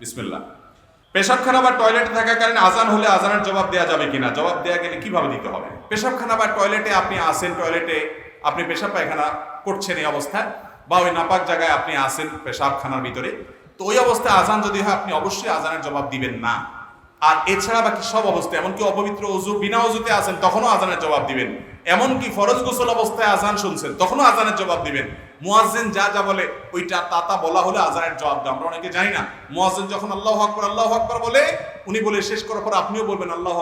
বিসমিল্লাহ। পেশাবখানা বা টয়লেটে থাকাকালীন আজান হলে আজানের জবাব দেওয়া যাবে কিনা, জবাব দেওয়া গেলে কিভাবে দিতে হবে? পেশাবখানা বা টয়লেটে আপনি আসেন, টয়লেটে আপনি পেশাব পায়খানা করছেন এই অবস্থায়, বা ওই নাপাক জায়গায় আপনি আসেন পেশাবখানার ভিতরে, তো ওই অবস্থায় আজান যদি হয় আপনি অবশ্যই আজানের জবাব দিবেন না। আর এছাড়া বাকি সব অবস্থায়, এমনকি অপবিত্র অজু বিনা অজুতে আছেন তখনও আজানের জবাব দিবেন। এমনকি ফরজ গোসল অবস্থায় আজান শুনছেন তখনও আজানের জবাব দিবেন। মুয়াজ্জিন যা যা বলে ওইটা তা বলা হলে আজানের জবাব দেয়। আমরা অনেকে জানি না, মুয়াজ্জিন যখন আল্লাহু আকবার বলে, উনি বলে শেষ করার পর আপনিও বলবেন আল্লাহু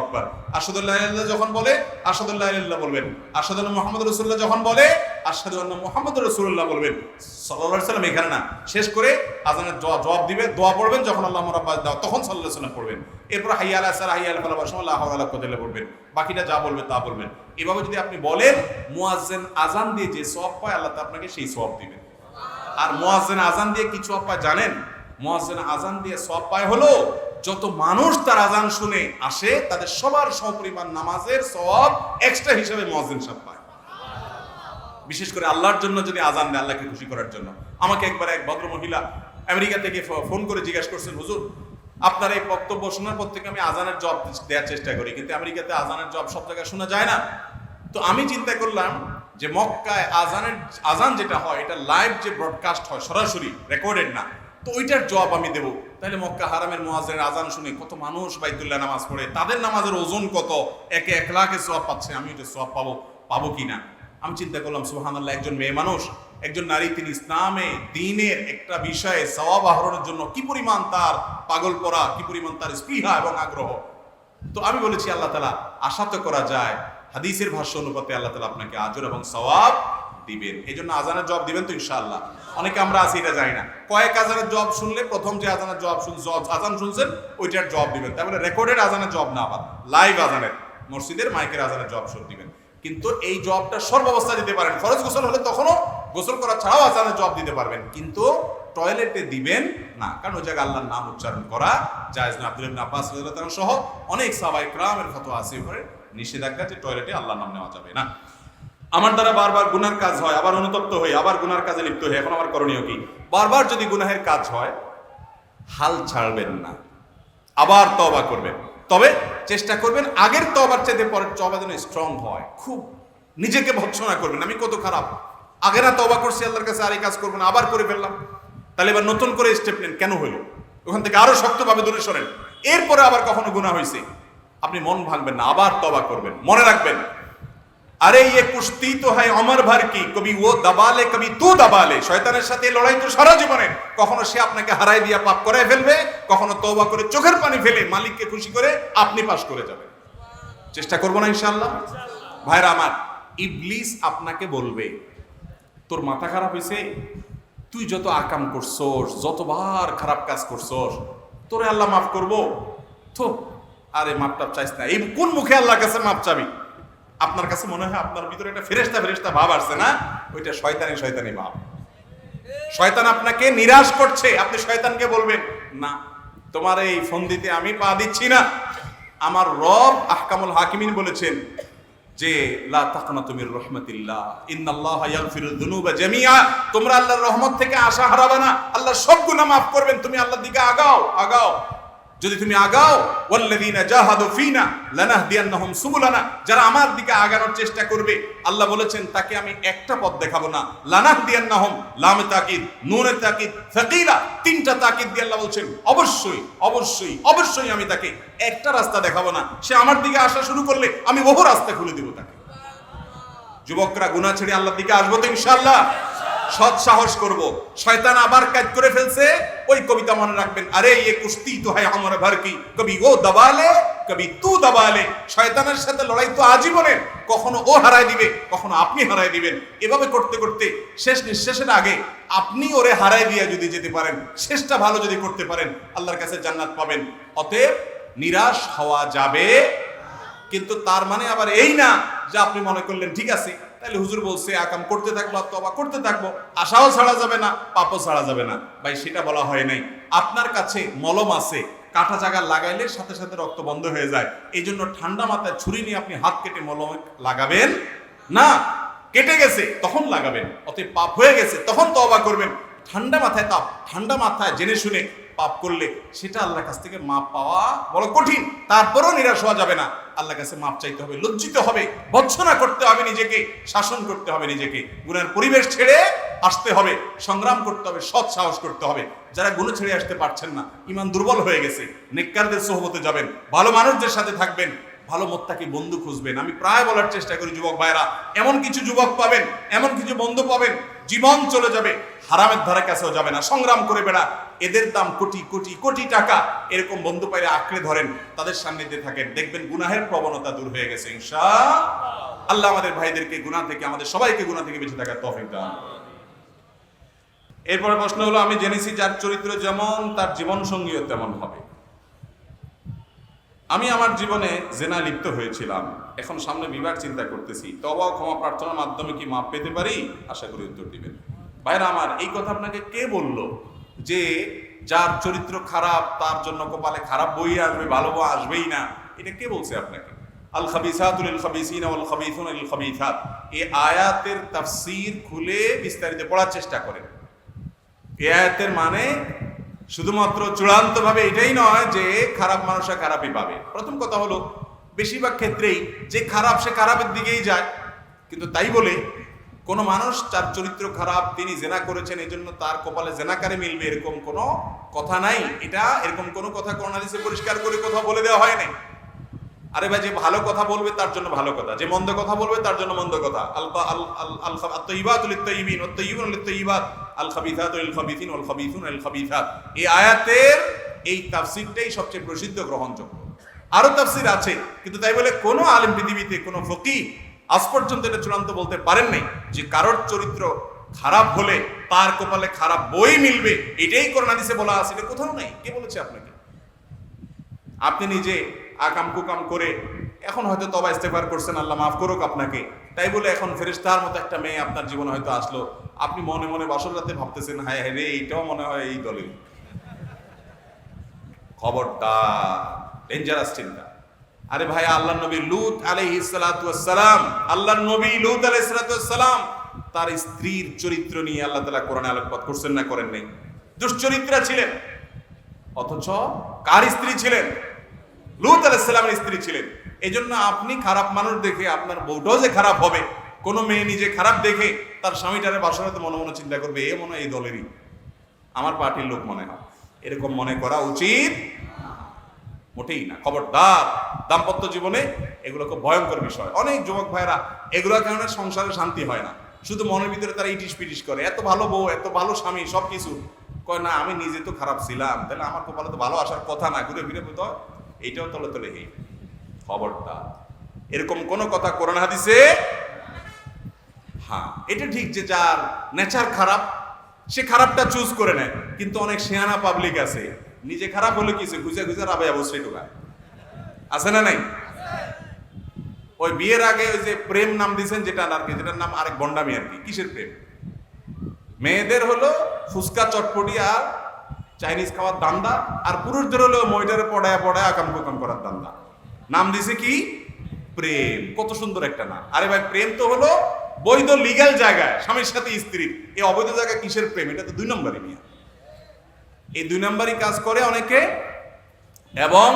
আকবার। আশহাদু আল্লা ইলাহা ইল্লাল্লাহ যখন বলে আশহাদু আল্লা ইলাহা ইল্লাল্লাহ বলবেন। আশহাদু আন্না মুহাম্মাদুর রাসূলুল্লাহ যখন বলে আশহাদু আন্না মুহাম্মাদুর রাসূলুল্লাহ বলবেন। সাল্লাল্লাহু আলাইহি সাল্লাম এখানে না, শেষ করে আজানের জবাব দিবে, দোয়া পড়বেন, যখন আল্লাহু রাব্বানা দাও তখন সাল্লাল্লাহু আলাইহি সাল্লাম পড়বেন। এরপর হাইয়া আলাস সালাহ হাইয়া আল ফালাহ লা হাওলা ওয়ালা কুওয়াতা ইল্লা বলবেন। বাকিটা যা বলবে তা বলবেন। এভাবে যদি আপনি বলেন, মুয়াজ্জিন আজান দিয়ে যে সওয়াব পায় আল্লাহ তা আপনাকে সেই সওয়াব দিবেন। আর মুয়াজ্জিন আজান দিয়ে কি সওয়াব পায় জানেন? মুয়াজ্জিন আজান দিয়ে সওয়াব পায় হলো যত মানুষ তার আজান শুনে আসে তাদের সবার সমপরিমাণ নামাজের সওয়াব এক্সট্রা হিসেবে মুয়াজ্জিন সাহেব পায়। বিশেষ করে আল্লাহর জন্য যদি আজান দেয়, আল্লাহকে খুশি করার জন্য। আমাকে একবার এক ভদ্র মহিলা আমেরিকা থেকে ফোন করে জিজ্ঞাসা করছেন, হুজুর আপনার এই বক্তব্য শোনার পর থেকে আমি আজানের জবাব দেওয়ার চেষ্টা করি, কিন্তু আমেরিকাতে আজানের জবাব সব জায়গায় শোনা যায় না। তো আমি চিন্তা করলাম যে মক্কায় আজান যেটা হয় এটা লাইভ যে ব্রডকাস্ট হয়, সরাসরি রেকর্ডেড না, তো ওইটার জবাব আমি দেবো। তাহলে মক্কা হারামের মুয়াজ্জিনের আজান শুনে কত মানুষ বাইতুল্লাহ নামাজ পড়ে, তাদের নামাজের ওজন কত, একে 1 লাখে সওয়াব পাচ্ছে, আমি এটা সওয়াব পাবো কিনা। আমি চিন্তা করলাম সুবহানাল্লাহ, একজন মেয়ে মানুষ, একজন নারী, তিনি ইসলামে দ্বীনের একটা বিষয়ে সওয়াব আহরণের জন্য কি পরিমাণ তার পাগল পড়া, কি পরিমাণ তার স্পৃহা এবং আগ্রহ। তো আমি বলেছি আল্লাহ তাআলা আশা তো করা যায় হাদিসের ভাষ্য অনুপাতে আল্লাহ তাআলা আপনাকে আজর এবং সওয়াব দিবেন। এই জন্য আজানের জবাব দিবেন তো ইনশাআল্লাহ। অনেকে আমরা আছি এটা জানি না, কয়েক আজানের জবাব শুনলে প্রথম যে আজানের জবাব আজান শুনছেন ওইটার জবাব দিবেন। তার মানে রেকর্ডেড আজানের জবাব না, আবার লাইভ আজানের, মসজিদের মাইকের আজানের জবাব শুনে দিবেন। কিন্তু এই জবাবটা সর্বাবস্থায় দিতে পারেন। ফরজ গোসল হলে তখনও গোসল করা ছাড়াও আজানের জবাব দিতে পারবেন, কিন্তু টয়লেটে দিবেন না, কারণ ওই জায়গায় আল্লাহর নাম উচ্চারণ করা জায়েজ না। আব্দুল্লাহ ইবনে আব্বাস রাদিয়াল্লাহু তাআলা সহ অনেক সাহাবায়ে কেরামের ফতোয়া আছে উপরে নিষেধাজ্ঞা যে টয়লেটে আল্লাহর নাম নেওয়া যাবে না। আমার দ্বারা বারবার গুনার কাজ হয়, আবার অনুতপ্ত হই, আবার গুনার কাজে লিপ্ত হই, এখন আমার করণীয় কি? বারবার যদি গুনাহের কাজ হয়, হাল ছাড়বেন না, আবার তওবা করবেন। তবে চেষ্টা করবেন আগের তওবার চাইতে পরের তওবা যেন স্ট্রং হয়। খুব নিজেকে ভৎসনা করবেন আমি কত খারাপ, আগে না তওবা করছি আল্লাহর কাছে, আর এই কাজ করবেন, আবার করে ফেললাম, তাহলে এবার নতুন করে স্টেপ নেন। কেন হইলো? ওখান থেকে আরো শক্তভাবে দূরে সরেন। এরপরে আবার কখনো গুনাহ হয়েছে আপনি মন ভাঙবেন না, আবার তওবা করবেন। মনে রাখবেন, আরে ইয়ে কুস্তি তো হয় অমর ভর কি, কবি ও দাবালে কবি তু দাবালে। শয়তানের সাথে লড়াই তো সারা জীবনে, কখনো সে আপনাকে হারাই দিয়া পাপ করায় ফেলবে, কখনো তওবা করে চোখের পানি ফেলে মালিককে খুশি করে আপনি পাস করে যাবেন। চেষ্টা করবো না ইনশাআল্লাহ? ভাইরা আমার, ইবলিস আপনাকে বলবে তোর মাথা খারাপ হয়েছে, তুই যত আকাম করছস, যতবার খারাপ কাজ করছস, তোরে আল্লাহ মাফ করবো তো? আরে মাপ টাপ চাইস না, এই কোন মুখে আল্লাহর কাছে মাপ চাবি? আপনার কাছে মনে হয় আপনার ভিতরে একটা ফেরেশতা ভাব আসছে না, ওইটা শয়তানি ভাব। শয়তান আপনাকে নিরাশ করছে, আপনি শয়তানকে বলবেন না, তোমার এই ফন্দিতে আমি পা দিচ্ছি না। আমার রব আহকামুল হাকিমিন বলেছেন যে লা তাকনাতু মির রাহমাতিল্লাহ ইন্নাল্লাহা ইয়াগফিরুয যুনুবা জামিআ। তোমরা আল্লাহর রহমত থেকে আশা হারাবে না, আল্লাহ সব গুনাহ মাফ করবেন। তুমি আল্লাহর দিকে আগাও। যদি তুমি আগাও, ওয়াল্লাযীনা জাহাদু ফিনা লানাহদিয়ান্নাহুম সুবুলানা, যারা আমার দিকে আগানোর চেষ্টা করবে, আল্লাহ বলেছেন তাকে আমি একটা পথ দেখাবো না। লানাহদিয়ান্নাহুম, লামে তাকিদ, নুনে তাকিদ, সাকিলা, তিনটা তাকিদ দিয়ে আল্লাহ বলছেন অবশ্যই আমি তাকে একটা রাস্তা দেখাবো না। সে আমার দিকে আসা শুরু করলে আমি বহু রাস্তা খুলে দিব তাকে। যুবকরা গুনাহ ছেড়ে আল্লাহর দিকে আসবো তো ইনশাআল্লাহ? সৎ সাহস করব। শয়তান আবার কাজ করে ফেলছে, ওই কবিতা মনে রাখবেন, আরে ইয়ে কুস্তি তো হয় আমার ভর কি, কবি ও দাবালে কবি তু দাবালে। শয়তানের সাথে লড়াই তো আজীবনের, কখনো ও হারায় দিবে, কখনো আপনি হারায় দিবেন। এভাবে করতে করতে শেষ নিঃশ্বাসের আগে আপনি ওরে হারায় দিয়ে যদি যেতে পারেন, শেষটা ভালো যদি করতে পারেন, আল্লাহর কাছে জান্নাত পাবেন। অতএব নিরাশ হওয়া যাবে, কিন্তু তার মানে আবার এই না যে আপনি মনে করলেন ঠিক আছে, তাহলে হুজুর বলছে আকাম করতে থাকবো, তওবা করতে থাকবো, আশাও ছাড়া যাবে না, পাপও ছাড়া যাবে না। ভাই সেটা বলা হয় নাই। আপনার কাছে মলম আছে, কাটা জায়গা লাগাইলে সাথে সাথে রক্ত বন্ধ হয়ে যায়, এই জন্য ঠান্ডা মাথায় ছুরি নিয়ে আপনি হাত কেটে মলম লাগাবেন না। কেটে গেছে তখন লাগাবেন, অতএব পাপ হয়ে গেছে তখন তওবা করবেন। ঠান্ডা মাথায় জেনে শুনে পাপ করলে সেটা আল্লাহর কাছ থেকে মাপ পাওয়া বড় কঠিন। তারপরেও নিরাশ হওয়া যাবে না, আল্লাহর কাছে মাপ চাইতে হবে, লজ্জিত হবে, ভৎসনা করতে হবে নিজেকে, শাসন করতে হবে নিজেকে, গুনাহের পরিবেশ ছেড়ে আসতে হবে, সংগ্রাম করতে হবে, সৎ সাহস করতে হবে। যারা গুনাহ ছেড়ে আসতে পারছেন না, ঈমান দুর্বল হয়ে গেছে, নেককারদের সোহবতে যাবেন, ভালো মানুষদের সাথে থাকবেন, ভালো মোত্তাকি বন্ধু খুঁজবেন। আমি প্রায় বলার চেষ্টা করি যুবক ভাইরা, এমন কিছু যুবক পাবেন, এমন কিছু বন্ধু পাবেন, জীবন চলে যাবে, হারামের ধারে কাছেও যাবে না, সংগ্রাম করে বেড়া, এদের দাম কোটি কোটি কোটি টাকা। এরকম বন্ধু পাইলে আঁকড়ে ধরেন, তাদের সান্নিধ্যে থাকেন, দেখবেন গুনাহের প্রবণতা দূর হয়ে গেছে ইনশাআল্লাহ। আমাদের ভাইদেরকে গুনাহ থেকে, আমাদের সবাইকে গুনাহ থেকে বেঁচে থাকার তৌফিক দান। এরপরে প্রশ্ন হলো, আমি জেনেছি যার চরিত্র যেমন তার জীবন সঙ্গীও তেমন হবে। আমি আমার জীবনে জেনা লিপ্ত হয়েছিলাম, এখন সামনে বিবাহ চিন্তা করতেছি, তওবা ও ক্ষমা প্রার্থনার মাধ্যমে কি মাপ পেতে পারি? আশা করি উত্তর দিবেন। ভাইরা আমার, এই কথা আপনাকে কে বলল যে যার চরিত্র খারাপ তার জন্য কপালে খারাপ বই আসবে, ভালো বই আসবেই না? এটা কে বলছে আপনাকে? আল খাবিসাতু লিল খাবিসিনা ওয়াল খাবিসুনা লিল খাবিসাত, এই আয়াতের তাফসীর খুলে বিস্তারিত পড়ার চেষ্টা করেন। এই আয়াতের মানে শুধুমাত্র চূড়ান্তভাবে এটাই নয় যে খারাপ মানুষরা খারাপই পাবে। প্রথম কথা হলো, বেশিরভাগ ক্ষেত্রেই যে খারাপ সে খারাপের দিকেই যায়, কিন্তু তাই বলে কোনো মানুষ তার চরিত্র খারাপ, তিনি জেনা করেছেন এই জন্য তার কপালে জেনাকারে মিলবে, এরকম কোনো কথা নাই। এটা এরকম কোনো কথা কোরআন হাদিসে পরিষ্কার করে কথা বলে দেওয়া হয় নাই। আরে ভাই, যে ভালো কথা বলবে তার জন্য ভালো কথা, যে মন্দ কথা বলবে তার জন্য মন্দ কথা। এই আয়াতের এই তাফসীরটাই সবচেয়ে প্রসিদ্ধ, গ্রহণযোগ্য। আরো তাফসীর আছে, কিন্তু তাই বলে কোনো আলেম পৃথিবীতে, কোনো ফকিহ আজ পর্যন্ত এটা চূড়ান্ত বলতে পারেন নাই যে কারোর চরিত্র খারাপ হলে তার কপালে খারাপ বই মিলবে। এটাই কোরআন হাদিসে বলা আছে, এটা কোথাও নাই। কে বলেছে আপনাকে? আপনি নিজে আকাম কুকাম করে এখন হয়তো তওবা ইস্তেগফার করছেন, আল্লাহ মাফ করুক আপনাকে, তাই বলে এখন ফেরেশতার মতো একটা মেয়ে আপনার জীবনে হয়তো আসলো, আপনি মনে মনে বাসর রাতে ভাবতেছেন, হায় হায় রে, এইটাও মনে হয় এই দলের। খবরদার, ডেঞ্জারাস চিন্তা। আরে ভাই, আল্লাহর নবী লূত আলাইহিস সালাতু ওয়াস সালাম, আল্লাহর নবী লূত আলাইহিস সালাতু ওয়াস সালাম, তার স্ত্রীর চরিত্র নিয়ে আল্লাহ তাআলা কোরআনে আলোকপাত করছেন না করেন নাই? দুশ্চরিত্রা ছিলেন, অথচ কার স্ত্রী ছিলেন? লূত আলাইহিস সালামের স্ত্রী ছিলেন। এই জন্য আপনি খারাপ মানুষ দেখে আপনার বউটাও যে খারাপ হবে, কোনো মেয়ে নিজে খারাপ দেখে তার স্বামীটারে বাসরাতে মনে মনে চিন্তা করবে, এ মনে হয় এই দলেরই, আমার পার্টির লোক মনে হয়, এরকম মনে করা উচিত মোটেই না। খবরদার, দাম্পত্য জীবনে এগুলো খুব ভয়ঙ্কর বিষয়। অনেক যুবক ভাইরা এগুলোর কারণে সংসারে শান্তি হয় না, শুধু মনের ভিতরে তারা ইটিস পিটিস করে, এত ভালো বউ, এত ভালো স্বামী, সবকিছু কয় না আমি নিজে তো খারাপ ছিলাম, তাহলে আমার কপালে তো ভালো আসার কথা না, ঘুরে ফিরে তো এইটাও তলে তলে হেই। খবরদার, এরকম কোন কথা কোরআন হাদিসে, হ্যাঁ এটা ঠিক যে যার নেচার খারাপ সে খারাপটা চুজ করে নেয়, কিন্তু অনেক শেয়ানা পাবলিক আছে, নিজে খারাপ হলে কিছু গুজে গুজে রাবে অবশ্যই ঢোকায়, আছে না নাই? ওই বিয়ের আগে ওই যে প্রেম নাম দিয়েছেন যেটা আর কি, যেটার নাম আরেক বন্ডামি আর কি। কিসের প্রেম? মেয়েদের হলো ফুচকা চটপটি আর চাইনিজ খাওয়ার দান্দা, আর পুরুষদের হলো ময়দারে পড়ায় পড়ায় আকাম কুকাম করার দান্দা। নাম দিছে কি? প্রেম। কত সুন্দর একটা নাম। আরে ভাই, প্রেম তো হলো বৈধ লিগ্যাল জায়গায় স্বামীর সাথে স্ত্রীর, এই অবৈধ জায়গায় কিসের প্রেম? এটা তো 2 নম্বরই নিয়ে, এই 2 নম্বরই কাজ করে অনেকে, এবং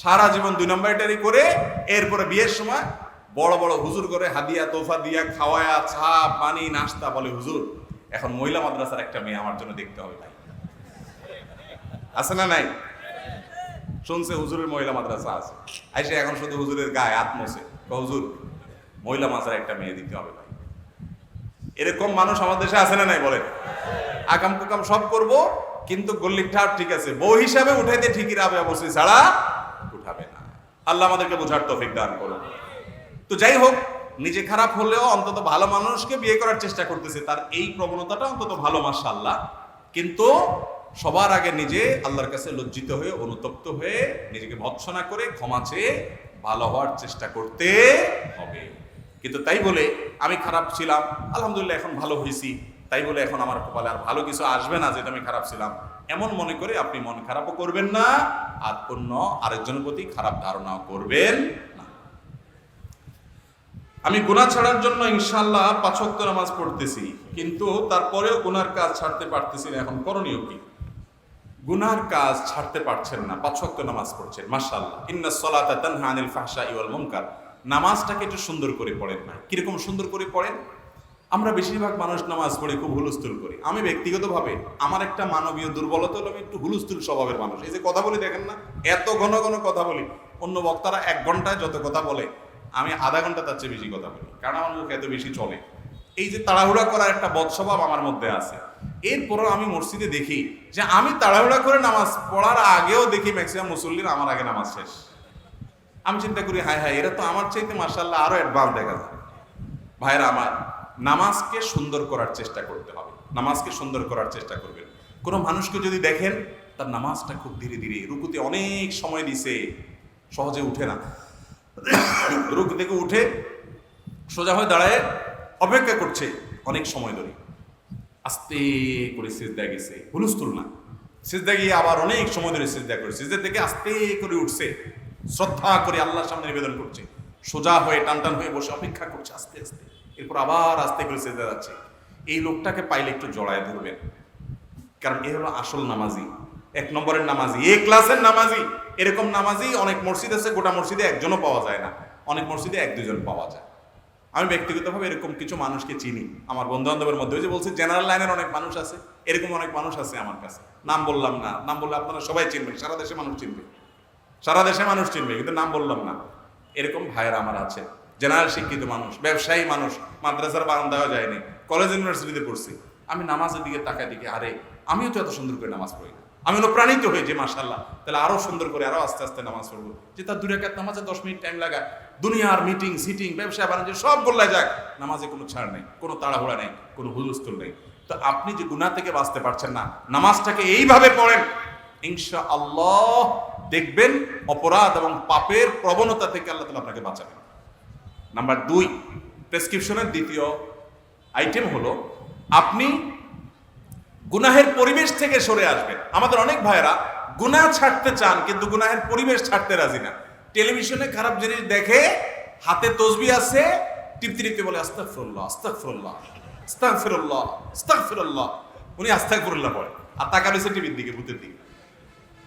সারা জীবন 2 নম্বরটারই করে। এরপরে বিয়ের সময় বড় বড় হুজুর করে হাদিয়া তোফা দিয়া খাওয়ায়া, চা পানি নাস্তা, বলে হুজুর এখন মহিলা মাদ্রাসার একটা মেয়ে আমার জন্য দেখতে হবে। ভাই আছে না নাই? শুনছে হুজুরের মহিলা মাদ্রাসা আছে, আইসে এখন শুধু হুজুরের গায়ে হাত মোছে, হুজুর মহিলা মাদ্রাসার একটা মেয়ে দিতে হবে। ভাই এরকম মানুষ আমাদের দেশে আছে না নাই? বলেন। আকাম কুকাম সব করব, কিন্তু গল্লির ঠাপ ঠিক আছে, বউ হিসাবে উঠাইতে ঠিকই রাবে, অবশ্যই ছাড়া উঠাবে না। আল্লাহ আমাদেরকে বোঝার তৌফিক দান করুন। তো যাই হোক, নিজে খারাপ হলেও অন্তত ভালো মানুষকে বিয়ে করার চেষ্টা করতেছে, তার এই প্রবণতাটা অন্তত ভালো, মাশাআল্লাহ। কিন্তু সবার আগে নিজে আল্লাহর কাছে লজ্জিত হয়ে, অনুতপ্ত হয়ে, নিজেকে ভৎসনা করে ক্ষমা চেয়ে ভালো হওয়ার চেষ্টা করতে হবে। কিন্তু তাই বলে আমি খারাপ ছিলাম, আলহামদুলিল্লাহ এখন ভালো হয়েছি, তাই বলে এখন আমার কপালে আর ভালো কিছু আসবে না যেটা আমি খারাপ ছিলাম, এমন মনে করে আপনি মন খারাপও করবেন না, আর অন্য আরেকজনের প্রতি খারাপ ধারণাও করবেন না। আমি গুনাহ ছাড়ার জন্য ইনশাআল্লাহ 5 ওয়াক্ত নামাজ পড়তেছি, কিন্তু তারপরেও গুনার কাজ ছাড়তে পারতেছি না, এখন করণীয় কি? গুনার কাজ ছাড়তে পারছেন না, 5 ওয়াক্ত নামাজ পড়ছেন, মাশাআল্লাহ। ইন্নাস সালাতা তানহা আনিল ফাহশাই ওয়াল মুনকার। নামাজটাকে একটু সুন্দর করে পড়েন না। কিরকম সুন্দর করে পড়েন? আমরা বেশিরভাগ মানুষ নামাজ পড়ে খুব হুলস্থুল করি। আমি ব্যক্তিগতভাবে আমার একটা মানবীয় দুর্বলতা হলো আমি একটু হুলস্থুল স্বভাবের মানুষ। এই যে কথা বলি দেখেন না, এত ঘন ঘন কথা বলি। অন্য বক্তারা 1 ঘন্টায় যত কথা বলে আমি আধা ঘন্টা তার চেয়ে বেশি কথা বলি, কারণ আমার মুখ এত বেশি চলে। এই যে তাড়াহুড়া করার একটা বদস্বভাব আমার মধ্যে আছে। এরপরও আমি মসজিদে দেখি যে আমি তাড়াহুড়া করে নামাজ পড়ার আগেও দেখি ম্যাক্সিমাম মুসল্লিরা আমার আগে নামাজ শেষ। আমি চিন্তা করি হায় হায়, এরা তো আমার চাইতে মাশাআল্লাহ আরো অ্যাডভান্স দেখা যায়। ভাইরা আমার, নামাজকে সুন্দর করার চেষ্টা করতে হবে। নামাজকে সুন্দর করার চেষ্টা করবেন। কোনো মানুষকে যদি দেখেন তার নামাজটা খুব ধীরে ধীরে, রুকুতে অনেক সময় দিছে, সহজে উঠে না, রুকু থেকে উঠে সোজা হয়ে দাঁড়ায় অপেক্ষা করছে অনেক সময় ধরে, আস্তে করে সিজদা গেছে, হুলস্থুল না, সিজদা গিয়ে আবার অনেক সময় ধরে সিজদা করে, সিজদা থেকে আস্তে করে উঠছে, শ্রদ্ধা করে আল্লাহর সামনে নিবেদন করছে, সোজা হয়ে টান টান হয়ে বসে অপেক্ষা করছে আস্তে আস্তে, এরপর আবার আস্তে করে সিজদা যাচ্ছে। এই লোকটাকে পাইলে একটু জড়ায় ধরবেন, কারণ এ হলো আসল নামাজি, 1 নম্বরের নামাজি, এ ক্লাসের নামাজি। এরকম নামাজি অনেক মসজিদ আছে, গোটা মসজিদে একজনও পাওয়া যায় না, অনেক মসজিদে 1-2 জন পাওয়া যায়। আমি ব্যক্তিগতভাবে এরকম কিছু মানুষকে চিনি আমার বন্ধু বান্ধবের মধ্যে। ওই যে বলছি জেনারেল লাইনের অনেক মানুষ আছে, এরকম অনেক মানুষ আছে আমার কাছে। নাম বললাম না, নাম বললে আপনারা সবাই চিনবেন, সারা দেশে মানুষ চিনবে, সারা দেশে মানুষ চিনবে, কিন্তু নাম বললাম না। এরকম ভাইয়েরা আমার আছে, জেনারেল শিক্ষিত মানুষ, ব্যবসায়ী মানুষ, মাদ্রাসার বারান্দাও যায়নি, কলেজ ইউনিভার্সিটিতে পড়ছি। আমি নামাজের দিকে তাকায় দেখি আরে আমিও তো এত সুন্দর করে নামাজ পড়ি না। আমি অনুপ্রাণিত হই যে মাশাআল্লাহ, তাহলে আরো সুন্দর করে আরো আস্তে আস্তে নামাজ পড়বো। যে তার 2 রাকাত নামাজে 10 মিনিট টাইম লাগায়, দুনিয়ার মিটিং সিটিং ব্যবসা বাণিজ্য সব বললে যাক, নামাজে কোনো ছাড় নেই, কোনো তাড়াহুড়া নেই, কোনো হুলস্থুল নেই। তো আপনি যে গুনাহ থেকে বাঁচতে পারছেন না, নামাজটাকে এইভাবে পড়েন, ইনশাআল্লাহ দেখবেন অপরাধ এবং পাপের প্রবণতা থেকে আল্লাহ তাআলা আপনাকে বাঁচাবেন। নাম্বার 2, প্রেসক্রিপশনের দ্বিতীয় আইটেম হলো আপনি গুনাহের পরিবেশ থেকে সরে আসবেন। আমাদের অনেক ভাইয়েরা গুনাহ ছাড়তে চান কিন্তু গুনাহের পরিবেশ ছাড়তে রাজি না। টেলিভিশনে খারাপ জিনিস দেখে, হাতে তসবিহ আছে, টিপতে টিপতে বলে আস্তাগফিরুল্লাহ আস্তাগফিরুল্লাহ আস্তাগফিরুল্লাহ আস্তাগফিরুল্লাহ, উনি আস্তাগফিরুল্লাহ পড়ে আর তাকা রয়েছে টিভির দিকে, ভূতের দিকে।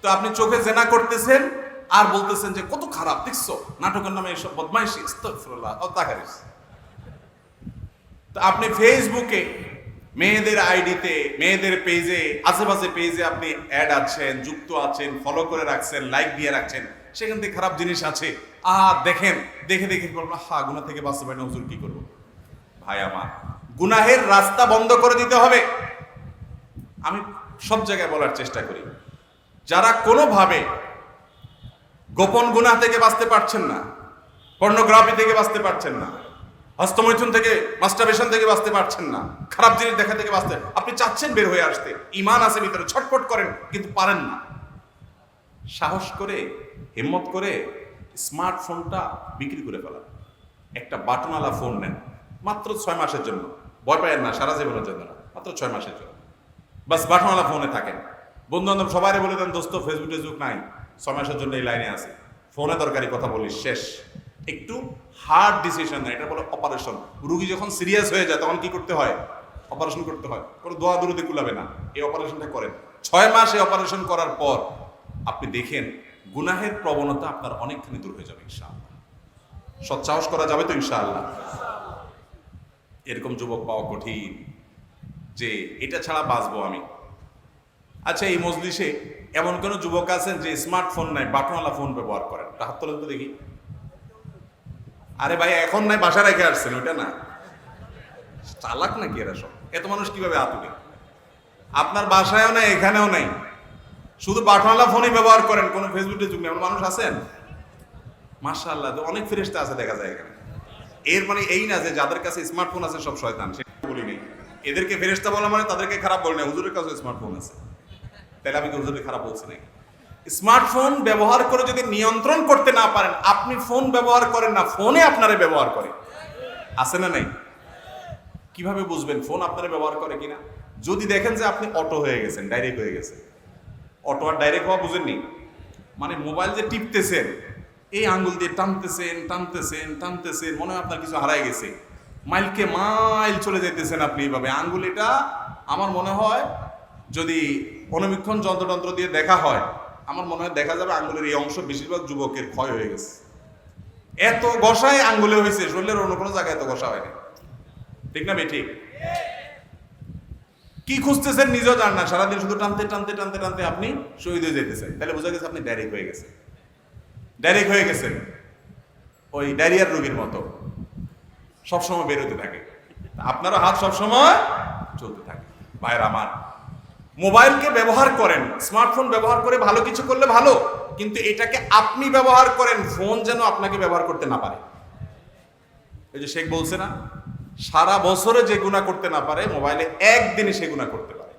তো আপনি চোখে জেনা করতেছেন আর বলতেছেন যে কত খারাপ দেখছো, নাটকের নামে এসব বদমাইশি, আস্তাগফিরুল্লাহ, ও তাকা রয়েছে। তো আপনি ফেসবুকে মেয়েদের আইডিতে, মেয়েদের পেজে, আশেপাশে পেজে আপনি অ্যাড আছেন, যুক্ত আছেন, ফলো করে রাখছেন, লাইক দিয়ে রাখছেন, সেখান থেকে খারাপ জিনিস আছে, দেখেন, দেখে দেখে বলবেন হা গুনাহ থেকে বাঁচতে পারি না, হুজুর কি করবো? ভাই আমার, গুনাহের রাস্তা বন্ধ করে দিতে হবে। আমি সব জায়গায় বলার চেষ্টা করি, যারা কোনোভাবে গোপন গুনাহ থেকে বাঁচতে পারছেন না, পর্নোগ্রাফি থেকে বাঁচতে পারছেন না, হস্তমৈথুন থেকে, মাস্টারবেশন থেকে বাঁচতে পারছেন না, খারাপ জিনিস দেখা থেকে বাঁচতে, আপনি চাচ্ছেন বের হয়ে আসতে, ঈমান আছে ভিতরে, ছটফট করেন কিন্তু পারেন না, সাহস করে, হিম্মত করে স্মার্টফোনটা বিক্রি করে ফেলান। একটা বাটনওয়ালা ফোন নেন, মাত্র 6 মাসের জন্য, ভয় পায়েন না, সারা জীবনের জন্য না, মাত্র 6 মাসের জন্য। বাস বাটনওয়ালা ফোনে থাকেন, বন্ধু বান্ধব সবাই বলে দেন দোস্ত ফেসবুক টেসবুক নাই, 6 মাসের জন্য এই লাইনে আছে, ফোনে দরকারি কথা বলিস, শেষ। একটু হার্ড ডিসিশন নেয়, এটা বলে অপারেশন। রুগী যখন সিরিয়াস হয়ে যায় তখন কি করতে হয়? অপারেশন করতে হয়, কোনো দোয়া দরুদে কুলাবে না, এই অপারেশনটা করেন। 6 মাস এই অপারেশন করার পর আপনি দেখেন গুনাহের প্রবণতা আপনার অনেকখানি দূর হয়ে যাবে ইনশাআল্লাহ। সৎসাহস করা যাবে তো ইনশাআল্লাহ? এরকম যুবক পাওয়া কঠিন যে এটা ছাড়া বাঁচবো আমি। আচ্ছা, এই মজলিসে এমন কোন যুবক আছেন যে স্মার্টফোন নাই, বাটনওয়ালা ফোন ব্যবহার করেন? হাত তোলেন তো দেখি। আরে ভাই এখন নাই, বাসা রেখে আসছেন, ওইটা না, চালাক নাকি এরা সব? এত মানুষ কিভাবে হাত উঠে? আপনার বাসায়ও নাই, এখানেও নাই, শুধু বাটনওয়ালা ফোনই ব্যবহার করেন, কোনো ফেসবুকে যুগ নেই, এমন মানুষ আছেন? মাশাআল্লাহ, অনেক ফেরেশতা আছে দেখা যায় এখানে। এর মানে এই না যে যাদের কাছে স্মার্টফোন আছে সব শয়তান, সেটা বলি নেই। এদেরকে ফেরেশতা বলা মানে তাদেরকে খারাপ বলি না, হুজুরের কাছে স্মার্টফোন আছে, তাহলে আমি কি হুজুরকে খারাপ বলছি নাকি? স্মার্টফোন ব্যবহার করে যদি নিয়ন্ত্রণ করতে না পারেন, আপনি ফোন ব্যবহার করেন না, ফোনে আপনারে ব্যবহার করে, আছে না নাই? কিভাবে বুঝবেন ফোন আপনারে ব্যবহার করে কিনা? যদি দেখেন যে আপনি অটো হয়ে গেছেন, ডাইরেক্ট হয়ে গেছেন। অটো আর ডাইরেক্ট হওয়া বুঝেননি, মানে মোবাইল যে টিপতেছেন, এই আঙ্গুল দিয়ে টানতেছেন টানতেছেন টানতেছেন, মনে হয় আপনার কিছু হারাই গেছে, মাইলকে মাইল চলে যেতেছেন আপনি এইভাবে। আঙ্গুল এটা আমার মনে হয় যদি অনুবীক্ষণ যন্ত্রযন্ত্র দিয়ে দেখা হয়, আমার মনে হয় দেখা যাবে আঙ্গুলের এই অংশ বেশিরভাগ যুবকের ক্ষয় হয়ে গেছে। এত ঘষায় আঙ্গুলে হয়েছে, শরীরের অন্য কোনো জায়গায় এত ঘষা হয়নি। ঠিক না ঠিক? কি খুঁজতেছেন নিজেও জান না, সারাদিন শুধু টানতে টানতে টানতে টানতে আপনি শহীদ হয়ে যেতেছেন। তাহলে বোঝা গেছে আপনি ডাইরেক্ট হয়ে গেছেন। ডাইরেক্ট হয়ে গেছেন ওই ডায়রিয়ার রোগীর মতো, সবসময় বেরোতে থাকে। আপনারও হাত সবসময় চলতে থাকে। ভাইয়ের আমার, মোবাইলকে ব্যবহার করেন, স্মার্টফোন ব্যবহার করে ভালো কিছু করলে ভালো, কিন্তু এটাকে আপনি ব্যবহার করেন, ফোন যেন আপনাকে ব্যবহার করতে না পারে। এই যে শেখ বলছে না, সারা বছরে যে গুনাহ করতে না পারে মোবাইলে একদিনে সে গুনাহ করতে পারে।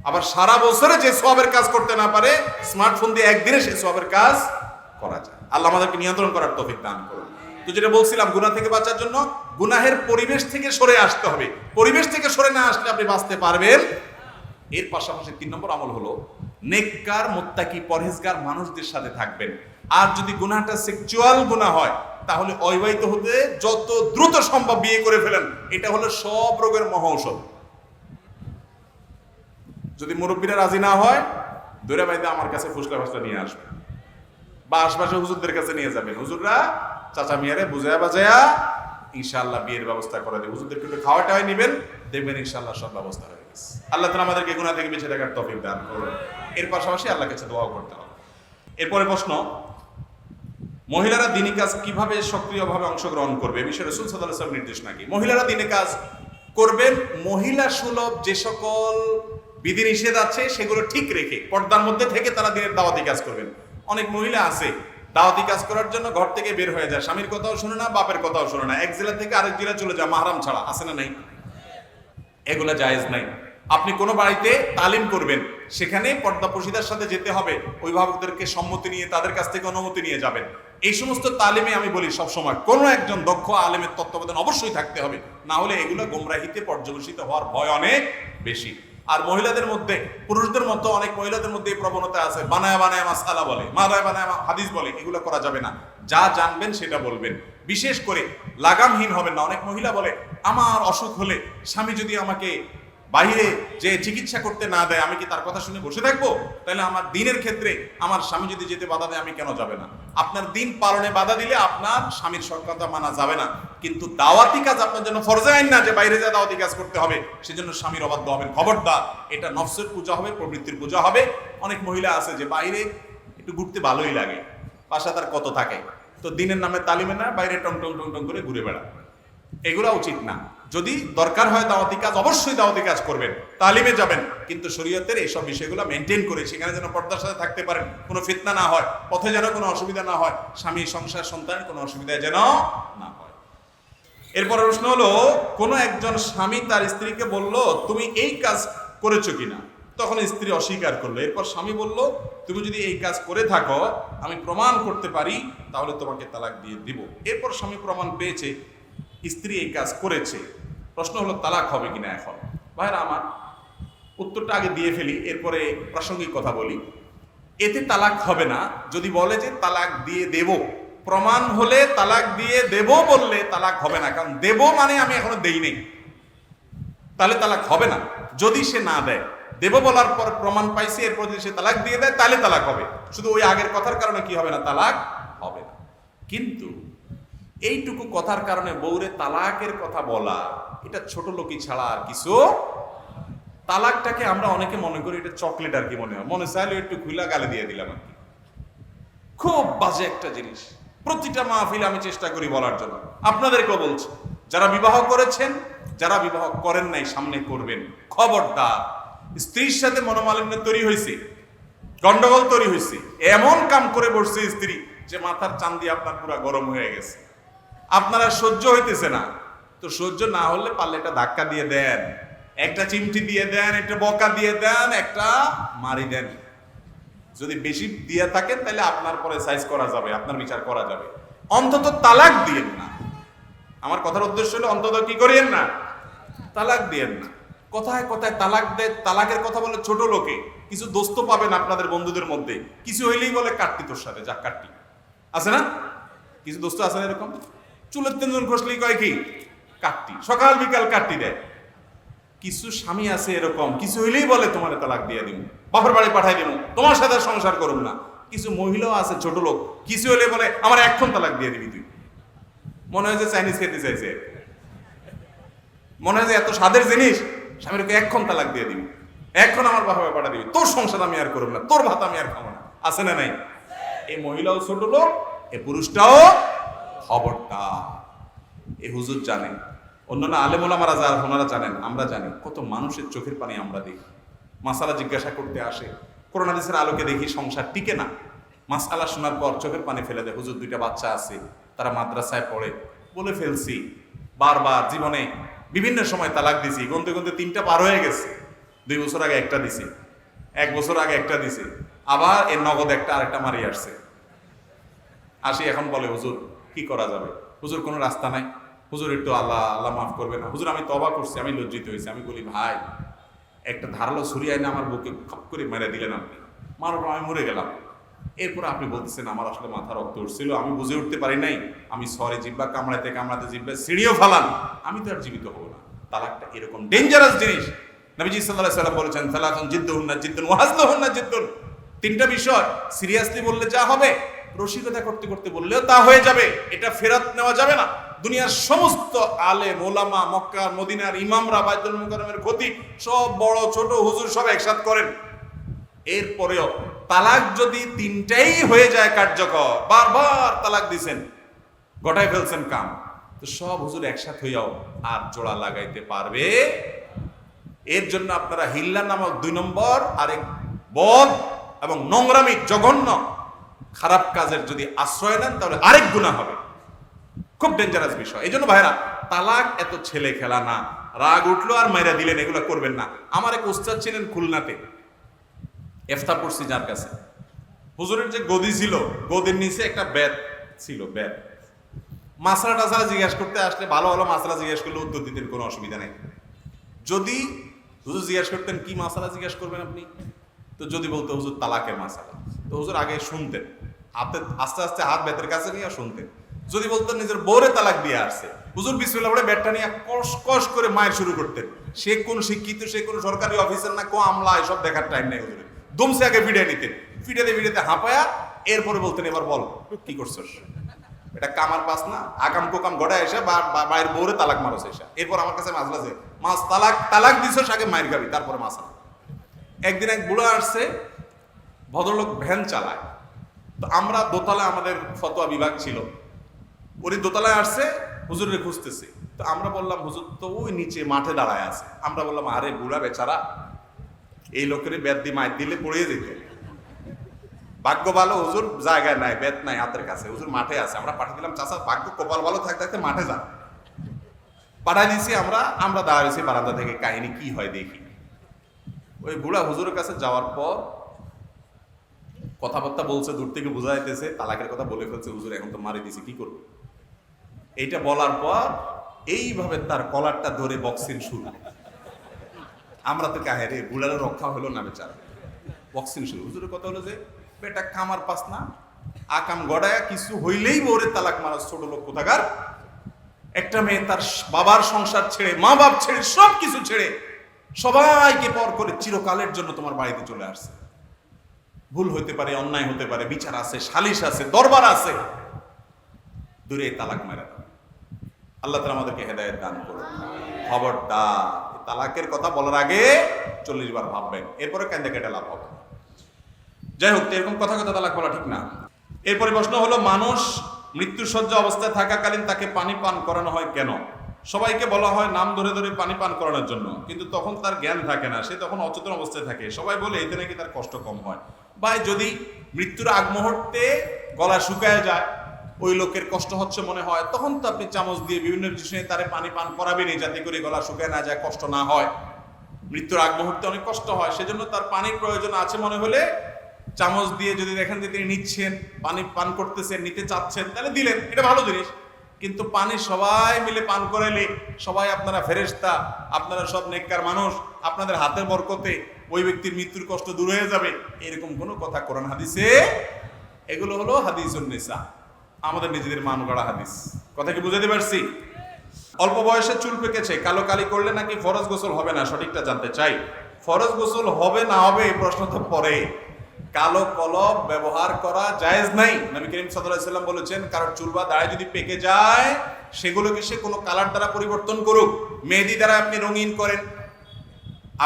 আবার সারা বছরে যে সওয়াবের কাজ করতে না পারে স্মার্টফোন দিয়ে একদিনে সে সওয়াবের কাজ করা যায়। আল্লাহ আমাদেরকে নিয়ন্ত্রণ করার তৌফিক দান করুন। তো যেটা বলছিলাম, গুনাহ থেকে বাঁচার জন্য গুনাহের পরিবেশ থেকে সরে আসতে হবে। পরিবেশ থেকে সরে না আসলে আপনি বাঁচতে পারবেন। এর পাশাপাশি 3 নম্বর আমল হলো নেককার মুত্তাকি পরহেজগার মানুষদের সাথে থাকবেন। আর যদি গুনাহটা সেক্সুয়াল গুনাহ হয় তাহলে অবিবাহিত হতে যত দ্রুত সম্ভব বিয়ে করে ফেলেন। এটা হলো সব রোগের মহা ঔষধ। যদি মুরব্বীরা রাজি না হয়, দৌড়ে বাইতে আমার কাছে ফুসলা ফাসলা নিয়ে আসবেন, বা আশপাশে হুজুরদের কাছে নিয়ে যাবেন। হুজুররা চাচা মিয়ারে বুঝায়া বাজায়া ইনশাআল্লাহ বিয়ের ব্যবস্থা করে দেবে। হুজুরদেরকে একটু খাওয়া টাওয়াই নেবেন, দেখবেন ইনশাআল্লাহ সব ব্যবস্থা হয়ে গেছে। আল্লাহ তাআলা আমাদেরকে গুনাহ থেকে বেঁচে থাকার তৌফিক দান করুন। এর পাশাপাশি আল্লাহর কাছে দোয়া করতে হবে। এরপরে প্রশ্ন, মহিলারা দিনী কাজ কিভাবে সক্রিয়ভাবে অংশগ্রহণ করবে? এ বিষয়ে রাসূল সাল্লাল্লাহু আলাইহি ওয়াসাল্লাম নির্দেশ নাকি? মহিলারা দিনী কাজ করবেন মহিলা সুলভ যে সকল বিধিনিষেধ আছে সেগুলো ঠিক রেখে পর্দার মধ্যে থেকে তারা দিনের দাওয়াতি কাজ করবেন। অনেক মহিলা আছে দাওয়াতি কাজ করার জন্য ঘর থেকে বের হয়ে যায়, স্বামীর কথাও শুনে না, বাপের কথাও শুনে না, এক জেলা থেকে আরেক জেলা চলে যায় মাহরাম ছাড়া। আছে না নাই? এগুলা জায়েজ নাই। আপনি কোনো বাড়িতে তালিম করবেন, সেখানে পর্দাপর্শিদার সাথে যেতে হবে, অভিভাবকদেরকে সম্মতি নিয়ে তাদের কাছ থেকে অনুমতি নিয়ে যাবেন। এই সমস্ত তালিমে আমি বলি সবসময় কোনো একজন দক্ষ আলেমের তত্ত্বাবধান অবশ্যই থাকতে হবে, না হলে এগুলো গোমরাহিতে পর্যবেসিত হওয়ার ভয় অনেক বেশি। আর মহিলাদের মধ্যে পুরুষদের মতো অনেক মহিলাদের মধ্যে এই প্রবণতা আছে, বানায় বানায় মাসআলা বলে, বানায় বানায় হাদিস বলে। এগুলো করা যাবে না। যা জানবেন সেটা বলবেন, বিশেষ করে লাগামহীন হবেন না। অনেক মহিলা বলে আমার অসুখ হলে স্বামী যদি আমাকে বাইরে যে চিকিৎসা করতে না দেয় আমি কি তার কথা শুনে বসে থাকবো? তাহলে আমার দিনের ক্ষেত্রে আমার স্বামী যদি যেতে বাধা দেয় আমি কেন যাবে না? আপনার দিন পালনে বাধা দিলে আপনার স্বামীর কথা মানা যাবে না, কিন্তু দাওয়াতি কাজ আপনার জন্য ফরজে আইন না যে বাইরে যা দাওয়াতি কাজ করতে হবে, সেজন্য স্বামীর অবাধ্য হবেন। খবরদার, এটা নফসের পূজা হবে, প্রবৃত্তির পূজা হবে। অনেক মহিলা আছে যে বাইরে একটু ঘুরতে ভালোই লাগে, বাসা তার কত থাকে, তো দিনের নামে তালিমে না বাইরে টং টং টং টং করে ঘুরে বেড়া। এগুলো উচিত না। যদি দরকার হয় দাওয়াতি কাজ, অবশ্যই দাওয়াতি কাজ করবেন, তালিমে যাবেন, কিন্তু শরীয়তের এইসব বিষয়গুলো মেনটেন করে সেখানে যেন পর্দার সাথে থাকতে পারেন, কোনো ফিতনা না হয়, পথে যেন কোনো অসুবিধা না হয়, স্বামী সংসার সন্তানের কোনো অসুবিধা যেন না হয়। এরপর প্রশ্ন হলো, কোনো একজন স্বামী তার স্ত্রীকে বলল তুমি এই কাজ করেছো কিনা, তখন স্ত্রী অস্বীকার করলো। এরপর স্বামী বলল তুমি যদি এই কাজ করে থাকো আমি প্রমাণ করতে পারি তাহলে তোমাকে তালাক দিয়ে দিব। এরপর স্বামী প্রমাণ পেয়েছে স্ত্রী এই কাজ করেছে। প্রশ্ন হলো তালাক হবে কিনা। এখন ভাইরা আমার, উত্তরটা আগে দিয়ে ফেলি, এরপরে প্রাসঙ্গিক কথা বলি। এতে তালাক হবে না। যদি বলে যে তালাক দিয়ে দেব, প্রমাণ হলে তালাক দিয়ে দেব বললে তালাক হবে না, কারণ দেব মানে আমি এখনো দেই নেই, তাহলে তালাক হবে না। যদি সে না দেয়, দেব বলার পর প্রমাণ পাইছে, এরপর যদি সে তালাক দিয়ে দেয় তাহলে তালাক হবে। শুধু ওই আগের কথার কারণে কি হবে না? তালাক হবে না। কিন্তু এইটুকু কথার কারণে বউরে তালাকের কথা বলা, এটা ছোট লোকই ছাড়া আর কিছু। তালাকটাকে আমরা অনেকে মনে করি এটা চকলেট আর কি, মনে হয় মনে চাইলে একটু খুলা গালে দিয়ে দিলাম আর কি। খুব বাজে একটা জিনিস। প্রতিটা মাহফিলে আমি চেষ্টা করি বলার জন্য, আপনাদেরকেও বলছি, যারা বিবাহ করেছেন, যারা বিবাহ করেন নাই সামনে করবেন, খবরদার। স্ত্রীর সাথে মনোমালিন্য তৈরি হয়েছে, গন্ডগোল তৈরি হয়েছে, এমন কাম করে বসছে স্ত্রী যে মাথার চান্দি আপনার পুরো গরম হয়ে গেছে, আপনারা সহ্য হইতেছে না। তো সহ্য না হলে পারলে একটা ধাক্কা দিয়ে দেন, একটা চিমটি দিয়ে দেন, একটা বকা দিয়ে দেন, একটা মারি দেন। যদি বেশি দিয়ে থাকেন তাহলে আপনার পরে সাইজ করা যাবে, আপনার বিচার করা যাবে। অন্তত তালাক দিয়েন না। আমার কথার উদ্দেশ্য হলো অন্তত কি করিয়েন না? তালাক দিয়েন না। কথায় কথায় তালাক দেয়, তালাকের কথা বলে ছোট লোকে। কিছু দোস্ত পাবেন আপনাদের বন্ধুদের মধ্যে, কিছু হইলেই বলে কাটতি তোর সাথে, যা কাটতি। আছে না? কিছু দোস্ত আছে না এরকম? চুলের তেন্দুন খসলেই কয় কি কাটতি, সকাল বিকাল কাটতি দেয়। কিছু স্বামী আছে এরকম, কিছু হইলেই বলে তোমার তালাক দিয়ে দিব, বাপের বাড়ি পাঠাই দিব, তোমার সাথে সংসার করুন না। কিছু মহিলাও আছে ছোট লোক, কিছু হলে বলে আমার এখন তালাক দিয়ে দিবি তুই। মনে হয় যে চাইনিজ খেতে চাইছে, মনে হয় যে এত স্বাদের জিনিস, স্বামীরকে এখন তালাক দিয়ে দিবি, এখন আমার বাপের বাড়ি পাঠা দিবি, তোর সংসার আমি আর করব না, তোর ভাত আমি আর খাবো না। আছে না নাই? এই মহিলাও ছোট লোক, এই পুরুষটাও খবরদার। এই হুজুর জানেন, অন্যান্য আলেম ওলামারা যারা ওনারা জানেন, আমরা জানি কত মানুষের চোখের পানি আমরা দেখি। মাসালা জিজ্ঞাসা করতে আসে, কোরআন হাদিসের আলোকে দেখি সংসার টিকে না, মাসালা শোনার পর চোখের পানি ফেলে দেয়। হুজুর দুইটা বাচ্চা আছে, তারা মাদ্রাসায় পড়ে, বলে ফেলছি বারবার জীবনে বিভিন্ন সময় তালাক দিছি, গুনতে গুনতে 3টা পার হয়ে গেছে। 2 বছর আগে একটা দিছে, 1 বছর আগে একটা দিছে, আবার এর নগদ একটা আরেকটা মারি আসছে। আসি এখন বলে হুজুর কি করা যাবে? হুজুর কোনো রাস্তা নাই, হুজুর একটু আল্লাহ আল্লাহ মাফ করবে না হুজুর, আমি তওবা করছি, আমি লজ্জিত হয়েছি। আমি বলি ভাই, একটা ধারালো ছুরি আইনে আমার বুকে খপ করে মেরে দিলেন আপনি, মারার পর আমি মরে গেলাম। এরপর আপনি বলতেছেন আমার আসলে মাথা রক্ত উঠছিল, আমি বুঝে উঠতে পারি নাই, আমি সরি, জিব্বা কামড়াইতে কামড়াতে জিব্বা সিঁড়িও ফালান, আমি তো আর জীবিত হব না। তালাকটা এরকম ডেঞ্জারাস জিনিস। নবীজি সাল্লাল্লাহু আলাইহি ওয়াসাল্লাম বলেছেন সালাতুন জিদ্দুহুন্না জিদ্দুন ওয়া হাজলুহুন্না জিদ্দুন। 3টা বিষয় সিরিয়াসলি বললে যা হবে, রসিকতা করতে করতে বললেও তা হয়ে যাবে, এটা ফেরত নেওয়া যাবে না। দুনিয়ার সমস্ত আলেম ওলামা, মক্কা মদিনার ইমামরা, বাইতুল মুকাররমের খতিব, সব বড় ছোট হুজুর সব একসাথ করেন। এরপরেও তালাক যদি 3টাই হয়ে যায় কার্যকর, বারবার তালাক দিছেন, গটায় ফেলছেন কাম, তো সব হুজুর একসাথ হইয়াও আর জোড়া লাগাইতে পারবে? এর জন্য আপনারা হিল্লা নামক 2 নম্বর আরেক বদ এবং নোংরামি জঘন্য খারাপ কাজের যদি আশ্রয় নেন, তাহলে আরেক গুনাহ হবে। খুব ডেঞ্জারাস বিষয়। এই জন্য ভাইরা, তালাক এত ছেলে খেলা না, রাগ উঠলো আর মাইরা দিলেন, এগুলো করবেন না। আমার এক উস্তাদ ছিলেন খুলনাতে, ইফতা পড়ছি যার কাছে, হুজুরের যে গদি ছিল, গদির নিচে একটা বেত ছিল, বেত। মাসলা টাসলা জিজ্ঞাসা করতে আসলে, ভালো ভালো মাসলা জিজ্ঞাসা করলে উত্তর দিতেন, কোনো অসুবিধা নেই। যদি হুজুর জিজ্ঞাসা করতেন কি মাসালা জিজ্ঞাসা করবেন আপনি, তো যদি বলতো হুজুর তালাকের মাসালা, তো হুজুর আগে শুনতেন, হাতে আস্তে আস্তে হাত বেতের কাছে নিয়ে শুনতেন। যদি বলতেন নিজের বউরে তালাক দিয়ে আসছে, হুজুর বিসমিল্লাহ বলে ব্যাটটা নিয়ে কস কস করে মায়ের শুরু করতেন। সে কোন শিক্ষিত, সে কোন সরকারি অফিসার না, কো আমলা, এসব দেখার টাইম নেই হুজুরের। দমসে আগে ভিড়ে নিতেন, ফিটাতে ফিটাতে হাঁপায়া এরপরে বলতেন এবার বল কি করছস, এটা কামার পাস না, আকাম কোকাম গড়ায় এসে মায়ের বউরে তালাক মারস এসে, এরপর আমার কাছে মাসলা যে মাস তালাক দিছস, আগে মায়ের খাবি তারপরে মাসলা। একদিন এক বুড়ো আসছে, ভদ্রলোক ভ্যান চালায়, তো আমরা দোতলায়, আমাদের ফতোয়া বিভাগ ছিল, উনি দোতলায় আসছে, হুজুরের খুঁজতেছে। তো আমরা বললাম হুজুর তো ওই নিচে মাঠে দাঁড়ায় আছে। আমরা বললাম আরে বুড়া বেচারা, এই লোকের বেদ দিয়ে মায়ের দিলে পড়িয়ে যেত। ভাগ্য ভালো হুজুর জায়গায় নাই, বেত নাই হাতের কাছে, হুজুর মাঠে আছে। আমরা পাঠিয়ে দিলাম, চাচা ভাগ্য কপাল ভালো থাকতে থাকতে মাঠে যান। পাঠাই দিয়েছি আমরা দাঁড়িয়েছি বারান্দা থেকে, কাহিনী কি হয় দেখি। ওই বুড়া হুজুরের কাছে যাওয়ার পর কথাবার্তা বলছে, দূর থেকে বোঝা যাইতেছে তালাকের কথা বলে ফেলছে। হুজুর এখন তো মারি দিছি, কি করবো? এইটা বলার পর এইভাবে তার কলারটা ধরে বক্সিং শুরু। আমরা তো কাহেরে, বুড়ারও রক্ষা হলো না বেচারা, বক্সিং শুরু। হুজুরের কথা হলো যে বেটা কামার পাস না, আকাম গড়ায়া কিছু হইলেই বউরে তালাক মারা, ছোট লোক কোথাকার। একটা মেয়ে তার বাবার সংসার ছেড়ে, মা বাপ ছেড়ে, সব কিছু ছেড়ে, সবাইকে পর করে চিরকালের জন্য তোমার বাড়িতে চলে আসছে। ভুল হতে পারে, অন্যায় হতে পারে, বিচার আছে, সালিশ আছে, দরবার আছে, দূরে তালাক মারা দাও। আল্লাহ তাআলা আমাদেরকে হেদায়েত দান করুন। খবরদার, তালাকের কথা বলার আগে 40 বার ভাববেন, এরপরে কান্দে কেটে লাভ হবে। যাই হোক, এরকম কথা তালাক বলা ঠিক না। এরপরে প্রশ্ন হলো, মানুষ মৃত্যুসজ্জা অবস্থায় থাকাকালীন তাকে পানি পান করানো হয় কেন? সবাইকে বলা হয় নাম ধরে ধরে পানি পান করানোর জন্য, কিন্তু তখন তার জ্ঞান থাকে না, সে তখন অচেতন অবস্থায় থাকে। সবাই বলে এতে নাকি তার কষ্ট কম হয়। বা যদি মৃত্যুর আগ মুহূর্তে গলা শুকায় যায়, ওই লোকের কষ্ট হচ্ছে মনে হয়, তখন তো আপনি চামচ দিয়ে বিভিন্ন বিষয়ে তারে পানি পান করাবেনই, যাতে করে গলা শুকায় না যায়, কষ্ট না হয়। মৃত্যুর আগ মুহূর্তে অনেক কষ্ট হয়, সেজন্য তার পানির প্রয়োজন আছে মনে হলে চামচ দিয়ে যদি দেখেন যে তিনি নিচ্ছেন, পানি পান করতেছেন, নিতে চাচ্ছেন, তাহলে দিলেন, এটা ভালো জিনিস। কিন্তু পানি সবাই মিলে পান করাইলে, সবাই আপনারা ফেরেশতা, আপনারা সব নেককার মানুষ, আপনাদের হাতের বরকতে ওই ব্যক্তির মৃত্যুর কষ্ট দূর হয়ে যাবে, এরকম কোনো কথা কোরআন হাদিসে, এগুলো হলো হাদিসুন নিসা, আমাদের নিজেদের মান গড়া হাদিস। কথা কি বুঝাতে পারছি? অল্প বয়সে চুল পেকেছে, কালো কালি করলে নাকি ফরজ গোসল হবে না, সঠিকটা জানতে চাই। ফরজ গোসল হবে না হবে এই প্রশ্ন তো পরে। কালো কলম ব্যবহার করা জায়েজ নাই। নবী করিম সাল্লাল্লাহু আলাইহি ওয়াসাল্লাম বলেছেন, কারোর চুল বা দাড়ি যদি পেকে যায় সেগুলোকে সে কোনো কালার দ্বারা পরিবর্তন করুক। মেহেদি দ্বারা আপনি রঙিন করেন,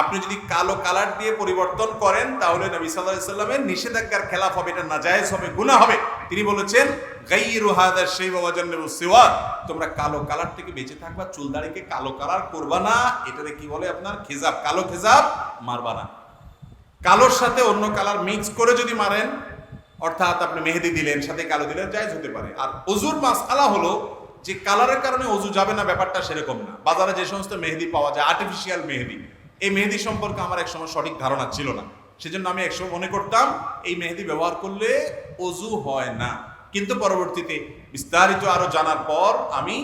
আপনি যদি কালো কালার দিয়ে পরিবর্তন করেন তাহলে নবী সাল্লাল্লাহু আলাইহি ওয়াসাল্লামের নিষেধাজ্ঞার খেলাফ হবে, এটা নাজায়েজ হবে, গুনাহ হবে। তিনি বলেছেন, গায়্যিরু হাযা শাইবা ওয়া জান্নিবু সিওয়াদ, তোমরা কালো কালার থেকে বেঁচে থাকবা, চুল দাড়িকে কালো কালার করবা না। এটারে কি বলে আপনার খেজাব, কালো খেজাব মারবা না। কালোর সাথে অন্য কালার মিক্স করে যদি মারেন, অর্থাৎ আপনি মেহেদি দিলেন সাথে কালো দিলেন, জায়েজ হতে পারে। আর ওযুর মাসআলা হলো যে কালারের কারণে ওযু যাবে না, ব্যাপারটা সেরকম না। বাজারে যে সমস্ত মেহেদি পাওয়া যায়, আর্টিফিশিয়াল মেহেদি, এই মেহেদি সম্পর্কে আমার একসময় সঠিক ধারণা ছিল না। সেজন্য আমি একসময় মনে করতাম এই মেহেদি ব্যবহার করলে ওযু হয় না। কিন্তু পরবর্তীতে বিস্তারিত আরো জানার পর আমি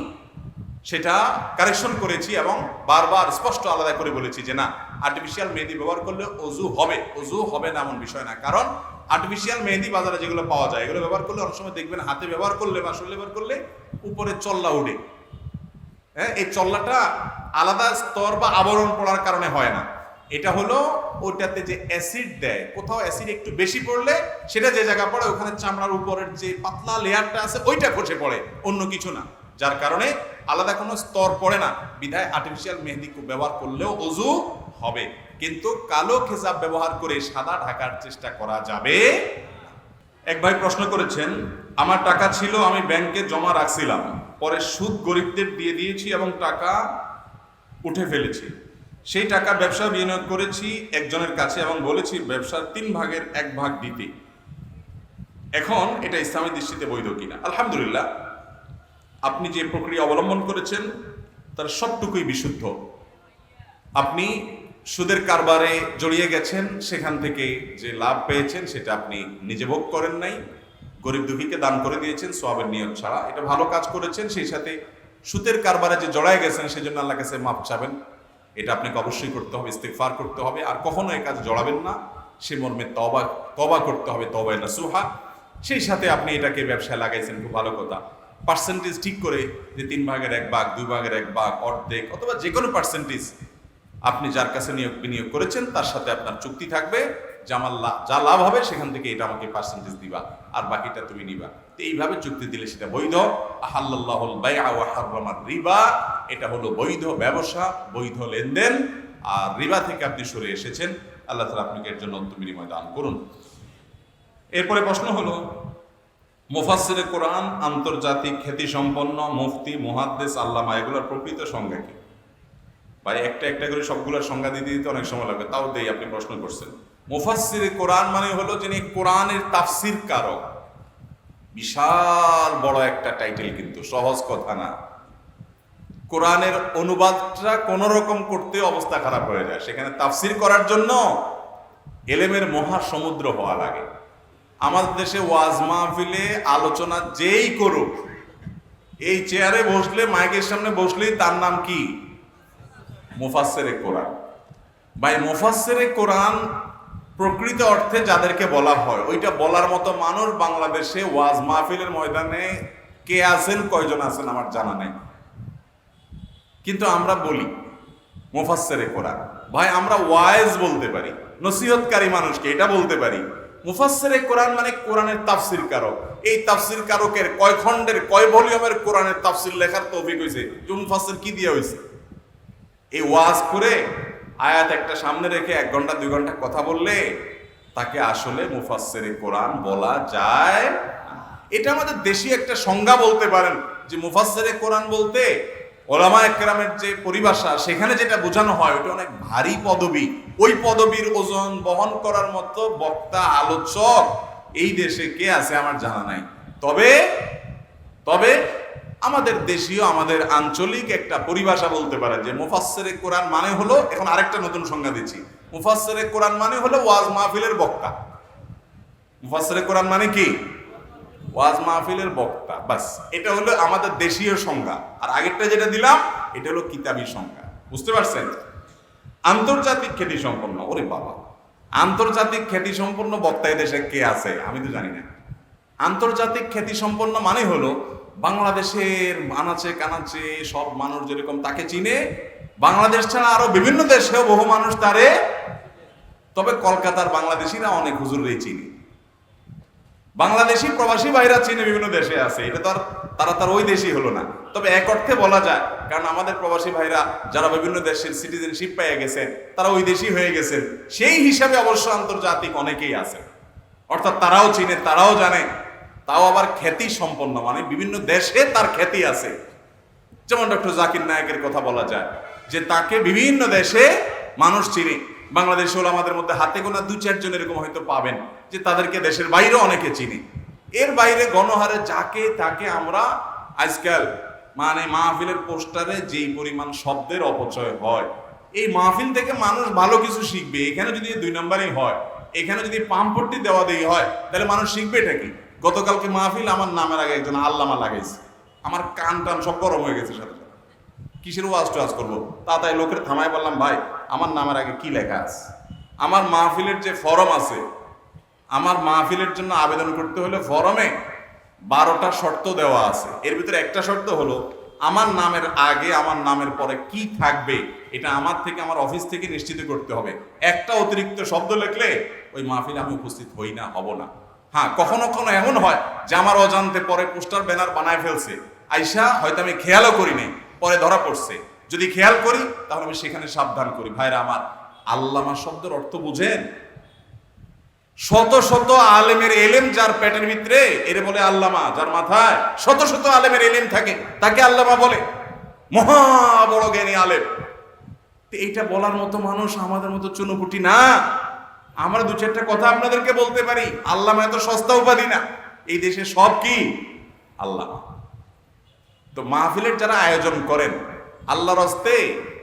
সেটা কারেকশন করেছি এবং বারবার স্পষ্ট আলাদা করে বলেছি যে না, আর্টিফিশিয়াল মেহেদি ব্যবহার করলে ওযু হবে, ওযু হবে না এমন বিষয় না। কারণ আর্টিফিশিয়াল মেহেদি বাজারে যেগুলো পাওয়া যায় এগুলো ব্যবহার করলে অনেক সময় দেখবেন হাতে ব্যবহার করলে বা শরীরে ব্যবহার করলে উপরে চল্লা উঠে। হ্যাঁ, এই চল্লাটা আলাদা স্তর বা আবরণ পড়ার কারণে হয় না। এটা হলো ওইটাতে যে অ্যাসিড দেয়, কোথাও অ্যাসিড একটু বেশি পড়লে সেটা যে জায়গা পড়ে ওখানে চামড়ার উপরের যে পাতলা লেয়ারটা আছে ওইটা খসে পড়ে, অন্য কিছু না। যার কারণে আলাদা কোনো স্তর পড়ে না, বিধায় আর্টিফিশিয়াল মেহেদি ব্যবহার করলেও ওযু হবে। কিন্তু কালো খেজাব ব্যবহার করে সাদা ঢাকার চেষ্টা করা যাবে। এক ভাই প্রশ্ন করেছেন, আমার টাকা ছিল, আমি ব্যাংকে জমা রাখছিলাম, পরে সুদ গরিবদের দিয়ে দিয়েছি এবং টাকা উঠে ফেলেছি। সেই টাকা ব্যবসা বিনিয়োগ করেছি একজনের কাছে এবং বলেছি ব্যবসার 3 ভাগের 1 ভাগ দিতে। এখন এটা ইসলামী দৃষ্টিতে বৈধ কিনা? আলহামদুলিল্লাহ, আপনি যে প্রক্রিয়া অবলম্বন করেছেন তার সবটুকুই বিশুদ্ধ। আপনি সুদের কারবারে জড়িয়ে গেছেন, সেখান থেকে যে লাভ পেয়েছেন সেটা আপনি নিজে ভোগ করেন নাই, গরিব দুঃখীকে দান করে দিয়েছেন সওয়াবের নিয়ত ছাড়া। এটা ভালো কাজ করেছেন। সেই সাথে সুদের কারবারে যে জড়ায় গেছেন সেজন্য আল্লাহর কাছে মাপ চাবেন, এটা আপনাকে অবশ্যই করতে হবে, ইস্তিগফার করতে হবে। আর কখনো এই কাজ জড়াবেন না, সে মর্মে তওবা করতে হবে, তওবায়ে নাসুহা। সেই সাথে আপনি এটাকে ব্যবসায় লাগাইছেন, খুব ভালো কথা। পার্সেন্টেজ ঠিক করে যে 3 ভাগের 1 ভাগ, 2 ভাগের 1 ভাগ, অর্ধেক অথবা যে কোনো পার্সেন্টেজ আপনি যার কাছে বিনিয়োগ করেছেন তার সাথে আপনার চুক্তি থাকবে যে আমার যা লাভ হবে সেখান থেকে এটা আমাকে পার্সেন্টেজ দিবা আর বাকিটা তুমি নিবা। তো এইভাবে চুক্তি দিলে সেটা বৈধ। আহাল্লাল্লাহুল বাইআ ওয়া হাররামার রিবা, এটা হলো বৈধ ব্যবসা, বৈধ লেনদেন। আর রিবা থেকে আপনি সরে এসেছেন, আল্লাহ তাআলা আপনাকে এর জন্য অন্তর বিনিময় দান করুন। এরপরে প্রশ্ন হলো, মুফাসসিরে কোরআন, আন্তর্জাতিক খ্যাতিসম্পন্ন মুফতি, মুহাদ্দিস, আল্লামা, এগুলোর প্রকৃত সংজ্ঞা কি? ভাই একটা একটা করে সবগুলোর সংজ্ঞা দিতে দিতে অনেক সময় লাগবে, তাও দেই। আপনি প্রশ্ন করছেন, মুফাসসিরে কোরআন মানে হলো যিনি কোরআনের তাফসীর কারক। বিশাল বড় একটা টাইটেল, কিন্তু সহজ কথা না। কোরআনের অনুবাদটা কোন রকম করতে অবস্থা খারাপ হয়ে যায়, সেখানে তাফসীর করার জন্য এলেমের মহাসমুদ্র হওয়া লাগে। আমাদের দেশে ওয়াজ মাহফিলে আলোচনা যেই করুক, এই চেয়ারে বসলে, মাইকের সামনে বসলেই তার নাম কি? মুফাসসিরে কোরআন। ভাই, মুফাসসিরে কোরআন প্রকৃত অর্থে যাদেরকে বলা হয়, ওইটা বলার মতো মানুষ বাংলাদেশে ওয়াজ মাহফিলের ময়দানে কে আছেন, কয়জন আছেন আমার জানা নেই। কিন্তু আমরা বলি মুফাসসিরে কোরআন। ভাই, আমরা ওয়াইজ বলতে পারি, নসিহতকারী মানুষকে এটা বলতে পারি। মুফাসসিরে কোরআন মানে কোরআনের তাফসীর কারক। এই তাফসীর কারকের কয় খণ্ডের, কয় ভলিউমের কোরআনের তাফসীর লেখার তৌফিক হয়েছে? যে মুফাসসির কি দিয়ে হয়েছে? এই ওয়াজ করে আয়াত একটা সামনে রেখে 1 ঘন্টা 2 ঘন্টা কথা বললে তাকে আসলে মুফাসসিরে কোরআন বলা যায়? এটা আমাদের দেশি একটা সংজ্ঞা বলতে পারেন যে মুফাসসিরে কোরআন বলতে ওলামায়ে কেরামের যে পরিভাষা, সেখানে যেটা বোঝানো হয় ওটা অনেক ভারী পদবী। ওই পদবীর ওজন বহন করার মতো বক্তা, আলোচক এই দেশে কে আছে আমার জানা নাই। তবে আমাদের দেশীয়, আমাদের আঞ্চলিক একটা পরিভাষা বলতে পারে যে মুফাসসিরে কোরআন মানে হলো, এখন আরেকটা নতুন সংজ্ঞা দিচ্ছি, মুফাসসিরে কোরআন মানে হলো ওয়াজ মাহফিলের বক্তা। মুফাসসিরে কোরআন মানে কি? ওয়াজ মাহফিলের বক্তা, বাস। এটা হলো আমাদের দেশীয় সংজ্ঞা। আর আগেরটা যেটা দিলাম এটা হলো কিতাবী সংজ্ঞা। বুঝতে পারছেন? আন্তর্জাতিক খ্যাতি সম্পন্ন, ওরে বাবা, আন্তর্জাতিক খ্যাতি সম্পন্ন বক্তা এদেশে কে আছে আমি তো জানি না। আন্তর্জাতিক খ্যাতি সম্পন্ন মানে হলো বাংলাদেশের আনাচে কানাচে সব মানুষ যেরকম তাকে চিনে, বাংলাদেশ ছাড়া আরো বিভিন্ন দেশেও বহু মানুষ তারে, তবে কলকাতার বাংলাদেশিরা অনেক হুজুরই চিনি, বাংলাদেশি প্রবাসী ভাইরা চীনে বিভিন্ন দেশে আছে, এটা তো আর তারা ওই দেশই হলো না। তবে এক অর্থে বলা যায়, কারণ আমাদের প্রবাসী ভাইরা যারা বিভিন্ন দেশের সিটিজেনশিপ পেয়ে গেছেন তারা ওই দেশই হয়ে গেছেন, সেই হিসাবে অবশ্য আন্তর্জাতিক অনেকেই আছে, অর্থাৎ তারাও চিনে, তারাও জানে, তাও আবার খ্যাতি সম্পন্ন, মানে বিভিন্ন দেশে তার খ্যাতি আছে। যেমন ডক্টর জাকির নায়েকের কথা বলা যায় যে তাকে বিভিন্ন দেশে মানুষ চিনে। বাংলাদেশে হলো আমাদের মধ্যে হাতে গোনা 2-4 জন এরকম হয়তো পাবেন যে তাদেরকে দেশের বাইরেও অনেকে চিনি। এর বাইরে গণহারে যাকে তাকে আমরা আজকাল মানে মাহফিলের পোস্টারে যেই পরিমাণ শব্দের অপচয় হয়, এই মাহফিল থেকে মানুষ ভালো কিছু শিখবে। এখানে যদি 2 নম্বরই হয়, এখানে যদি পাম্পট্টি দেওয়া দেই হয়, তাহলে মানুষ শিখবে এটা কি? গতকালকে মাহফিল আমার নামের আগে একজন আল্লামা লাগাইছে, আমার কান টান সব গরম হয়ে গেছে সাথে সাথে। কিসের ওয়াজ টোয়াজ করবো? তাই লোকের থামায় বললাম, ভাই আমার নামের আগে কি লেখা আছে? আমার মাহফিলের যে ফরম আছে, আমার মাহফিলের জন্য আবেদন করতে হলে ফরমে 12টা শর্ত দেওয়া আছে। এর ভিতরে একটা শর্ত হলো আমার নামের আগে আমার নামের পরে কি থাকবে এটা আমার থেকে, আমার অফিস থেকে নিশ্চিত করতে হবে। একটা অতিরিক্ত শব্দ লিখলে ওই মাহফিলে আমি উপস্থিত হই না, হব না। হ্যাঁ, কখনো কখনো এমন হয় যে আমার অজান্তে পরে পোস্টার ব্যানার বানায় ফেলছে, আইসা হয়তো আমি খেয়ালও করি নাই, পরে ধরা পড়ছে। যদি খেয়াল করি তাহলে আমি সেখানে সাবধান করি। ভাইরা আমার, আল্লামা শব্দের অর্থ বুঝেন? শত শত আলেমের এলেম যার পেটের ভিতরে এর বলে আল্লামা, যার মাথায় শত শত আলেমের এলেম থাকে তাকে আল্লামা বলে, মহা বড় জ্ঞানী আলেম। এইটা বলার মতো মানুষ আমাদের মতো চুনোপুটি না। আমরা 2-4টা কথা আপনাদেরকে বলতে পারি, আল্লামা এত সস্তা উপাধি না, এই দেশে সব কি আল্লামা। তো মাহফিলের যারা আয়োজন করেন, আল্লাহর হস্তে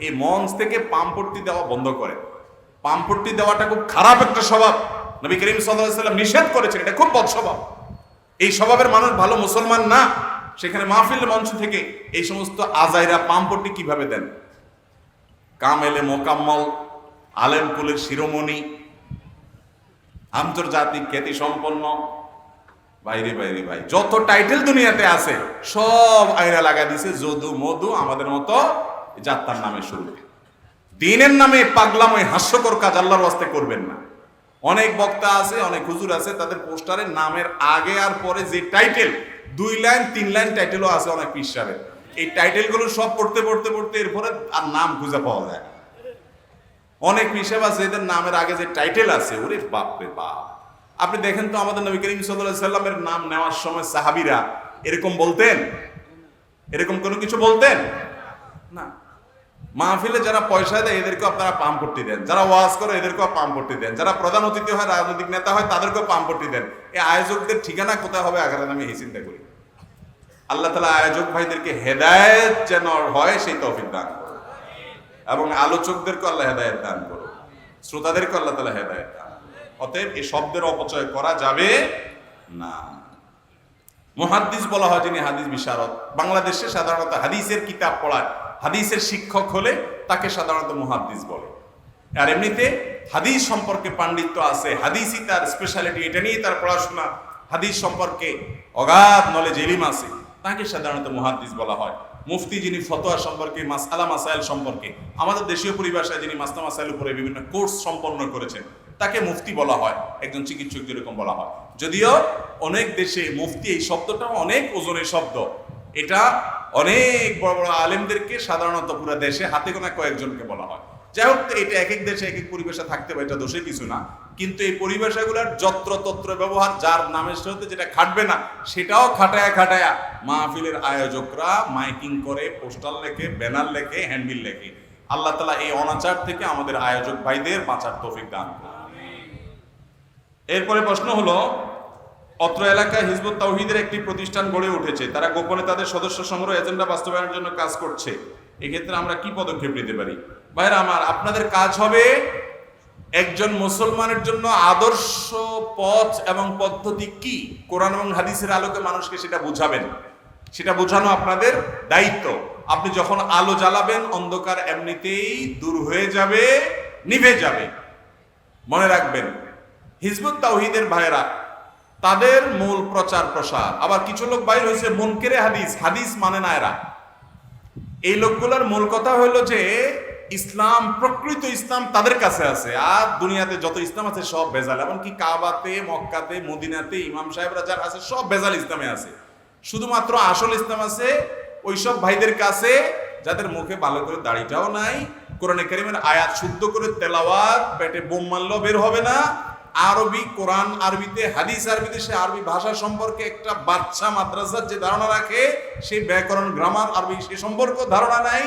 এই মঞ্চ থেকে পাম্পট্টি দেওয়া বন্ধ করেন। পাম্পট্টি দেওয়াটা খুব খারাপ একটা স্বভাব, নবী করিম সাল্লাল্লাহু আলাইহি ওয়াসাল্লাম নিষেধ করেছেন, এটা খুব বদ স্বভাব। এই স্বভাবের মানুষ ভালো মুসলমান না। সেখানে মাহফিল মঞ্চ থেকে এই সমস্ত আজাইরা পাম্পট্টি কিভাবে দেন? কামেলে মোকাম্মল, আলেম কুলের শিরোমণি, আন্তর্জাতিক খ্যাতি সম্পন্ন, বাইরে বাইরে ভাই যত টাইটেল দুনিয়াতে আছে সব আয়রা লাগা দিছে যদু মধু আমাদের মতো যাত্রার নামে শুরু। দিনের নামে পাগলাম ওই হাস্যকর কাজ আল্লাহর ওয়াস্তে করবেন না। অনেক বক্তা আছে, অনেক হুজুর আছে, তাদের পোস্টারের নামের আগে আর পরে যে টাইটেল 2 লাইন 3 লাইন টাইটেলও আছে অনেক পীর সাহেবের। এই টাইটেলগুলো সব পড়তে পড়তে পড়তে এরপরে আর নাম খুঁজে পাওয়া যায়। অনেক পীর সাহেব আছে এদের নামের আগে যে টাইটেল আছে, ওরে বাপ রে বাপ। আপনি দেখেন তো আমাদের নবী করিম সাল্লাল্লাহু আলাইহি সাল্লামের নাম নেওয়ার সময় সাহাবীরা এরকম বলতেন? এরকম কোনো কিছু বলতেন না। মাহফিলে যারা পয়সা দেয় এদেরকেও আপনারা পাম্পট্টি দেন, যারা ওয়াজ করে এদেরকেও পাম্পট্টি দেন, যারা প্রধান অতিথি হয় রাজনৈতিক নেতা হয় তাদেরকেও পাম্পট্টি দেন। এই আয়োজকদের ঠিকানা কোথায় হবে আগারে আমি এই চিন্তা করি। আল্লাহ তাআলা আয়োজক ভাইদেরকে হেদায়েত যেন হয় সেই তৌফিক দান করুন, এবং আলোচকদেরকে আল্লাহ হেদায়েত দান করুন, শ্রোতাদেরকে আল্লাহ তাআলা হেদায়েত দান। অতএব এই শব্দের অপচয় করা যাবে না। মুহাদ্দিস বলা হয় যিনি হাদিস বিশারদ। বাংলাদেশে সাধারণত হাদিসের কিতাব পড়ায়, হাদিসের শিক্ষক হলে তাকে সাধারণত মুহাদ্দিস বলে। আর এমনিতে হাদিস সম্পর্কে পাণ্ডিত্য আছে, হাদিসই তার স্পেশালিটি, এটা নিয়ে তার পড়াশোনা, হাদিস সম্পর্কে অগাধ নলেজ এলিম আছে, তাকে সাধারণত মুহাদ্দিস বলা হয়। মুফতি যিনি ফতোয়া সম্পর্কে, মাসআলা মাসাইল সম্পর্কে, আমাদের দেশীয় পরিভাষায় যিনি মাসলা মাসাইল উপরে বিভিন্ন কোর্স সম্পন্ন করেছেন তাকে মুফতি বলা হয়, একজন চিকিৎসক যেরকম বলা হয়। যদিও অনেক দেশে মুফতি এই শব্দটা অনেক ওজনের শব্দ, এটা অনেক বড় বড় আলেমদেরকে সাধারণত পুরো দেশে হাতে গোনা কয়েকজনকে বলা হয়। যাই হোক, এটা এক এক দেশে এক এক পরিভাষা থাকতে পারে, এটা দোষে কিছু না। কিন্তু এই পরিভাষাগুলোর যত্রতত্র ব্যবহার, যার নামের সাথে যেটা খাটবে না সেটাও খাটায়া খাটায়া মাহফিলের আয়োজকরা মাইকিং করে, পোস্টার লেখে, ব্যানার লেখে, হ্যান্ডবিল লেখে। আল্লাহ তাআলা এই অনাচার থেকে আমাদের আয়োজক ভাইদের বাঁচার তৌফিক দান করুন। এরপরে প্রশ্ন হলো, অত্র এলাকায় হিজবুত তাওহীদের একটি প্রতিষ্ঠান গড়ে উঠেছে, তারা গোপনে তাদের সদস্য সংগ্রহ এজেন্ডা বাস্তবায়নের জন্য কাজ করছে, এক্ষেত্রে আমরা কি পদক্ষেপ নিতে পারি? ভাইরা আমার, আপনাদের কাজ হবে একজন মুসলমানের জন্য আদর্শ পথ এবং পদ্ধতি কি কোরআন এবং হাদিসের আলোকে মানুষকে সেটা বুঝাবেন, সেটা বোঝানো আপনাদের দায়িত্ব। আপনি যখন আলো জ্বালাবেন অন্ধকার এমনিতেই দূর হয়ে যাবে, নিভে যাবে। মনে রাখবেন, হিজবুত তাওহীদের ভাইরা তাদের মূল প্রচার প্রসার। আবার কিছু লোক বাইর হয়েছে মুনকেরে হাদিস, হাদিস মানে না এরা। এই লোকগুলোর মূল কথা হলো যে ইসলাম, প্রকৃত ইসলাম তাদের কাছে আছে, আর দুনিয়াতে যত ইসলাম আছে সব ভেজাল। এমনকি কাবাতে, মক্কাতে, মদিনাতে ইমাম সাহেবরা যারা আছে সব ভেজাল ইসলামে আছে। শুধুমাত্র আসল ইসলাম আছে ওইসব ভাইদের কাছে যাদের মুখে ভালো করে দাড়িটাও নাই, কোরআনে কারিমের আয়াত শুদ্ধ করে তেলাওয়াত, পেটে বোম মারলেও বের হবে না, আরবি কোরআন আরবিতে, হাদিস আরবিতে, সে আরবি ভাষা সম্পর্কে একটা বাচ্চা মাদ্রাসার যে ধারণা রাখে, সেই ব্যাকরণ গ্রামার আরবি সে সম্পর্কে ধারণা নাই,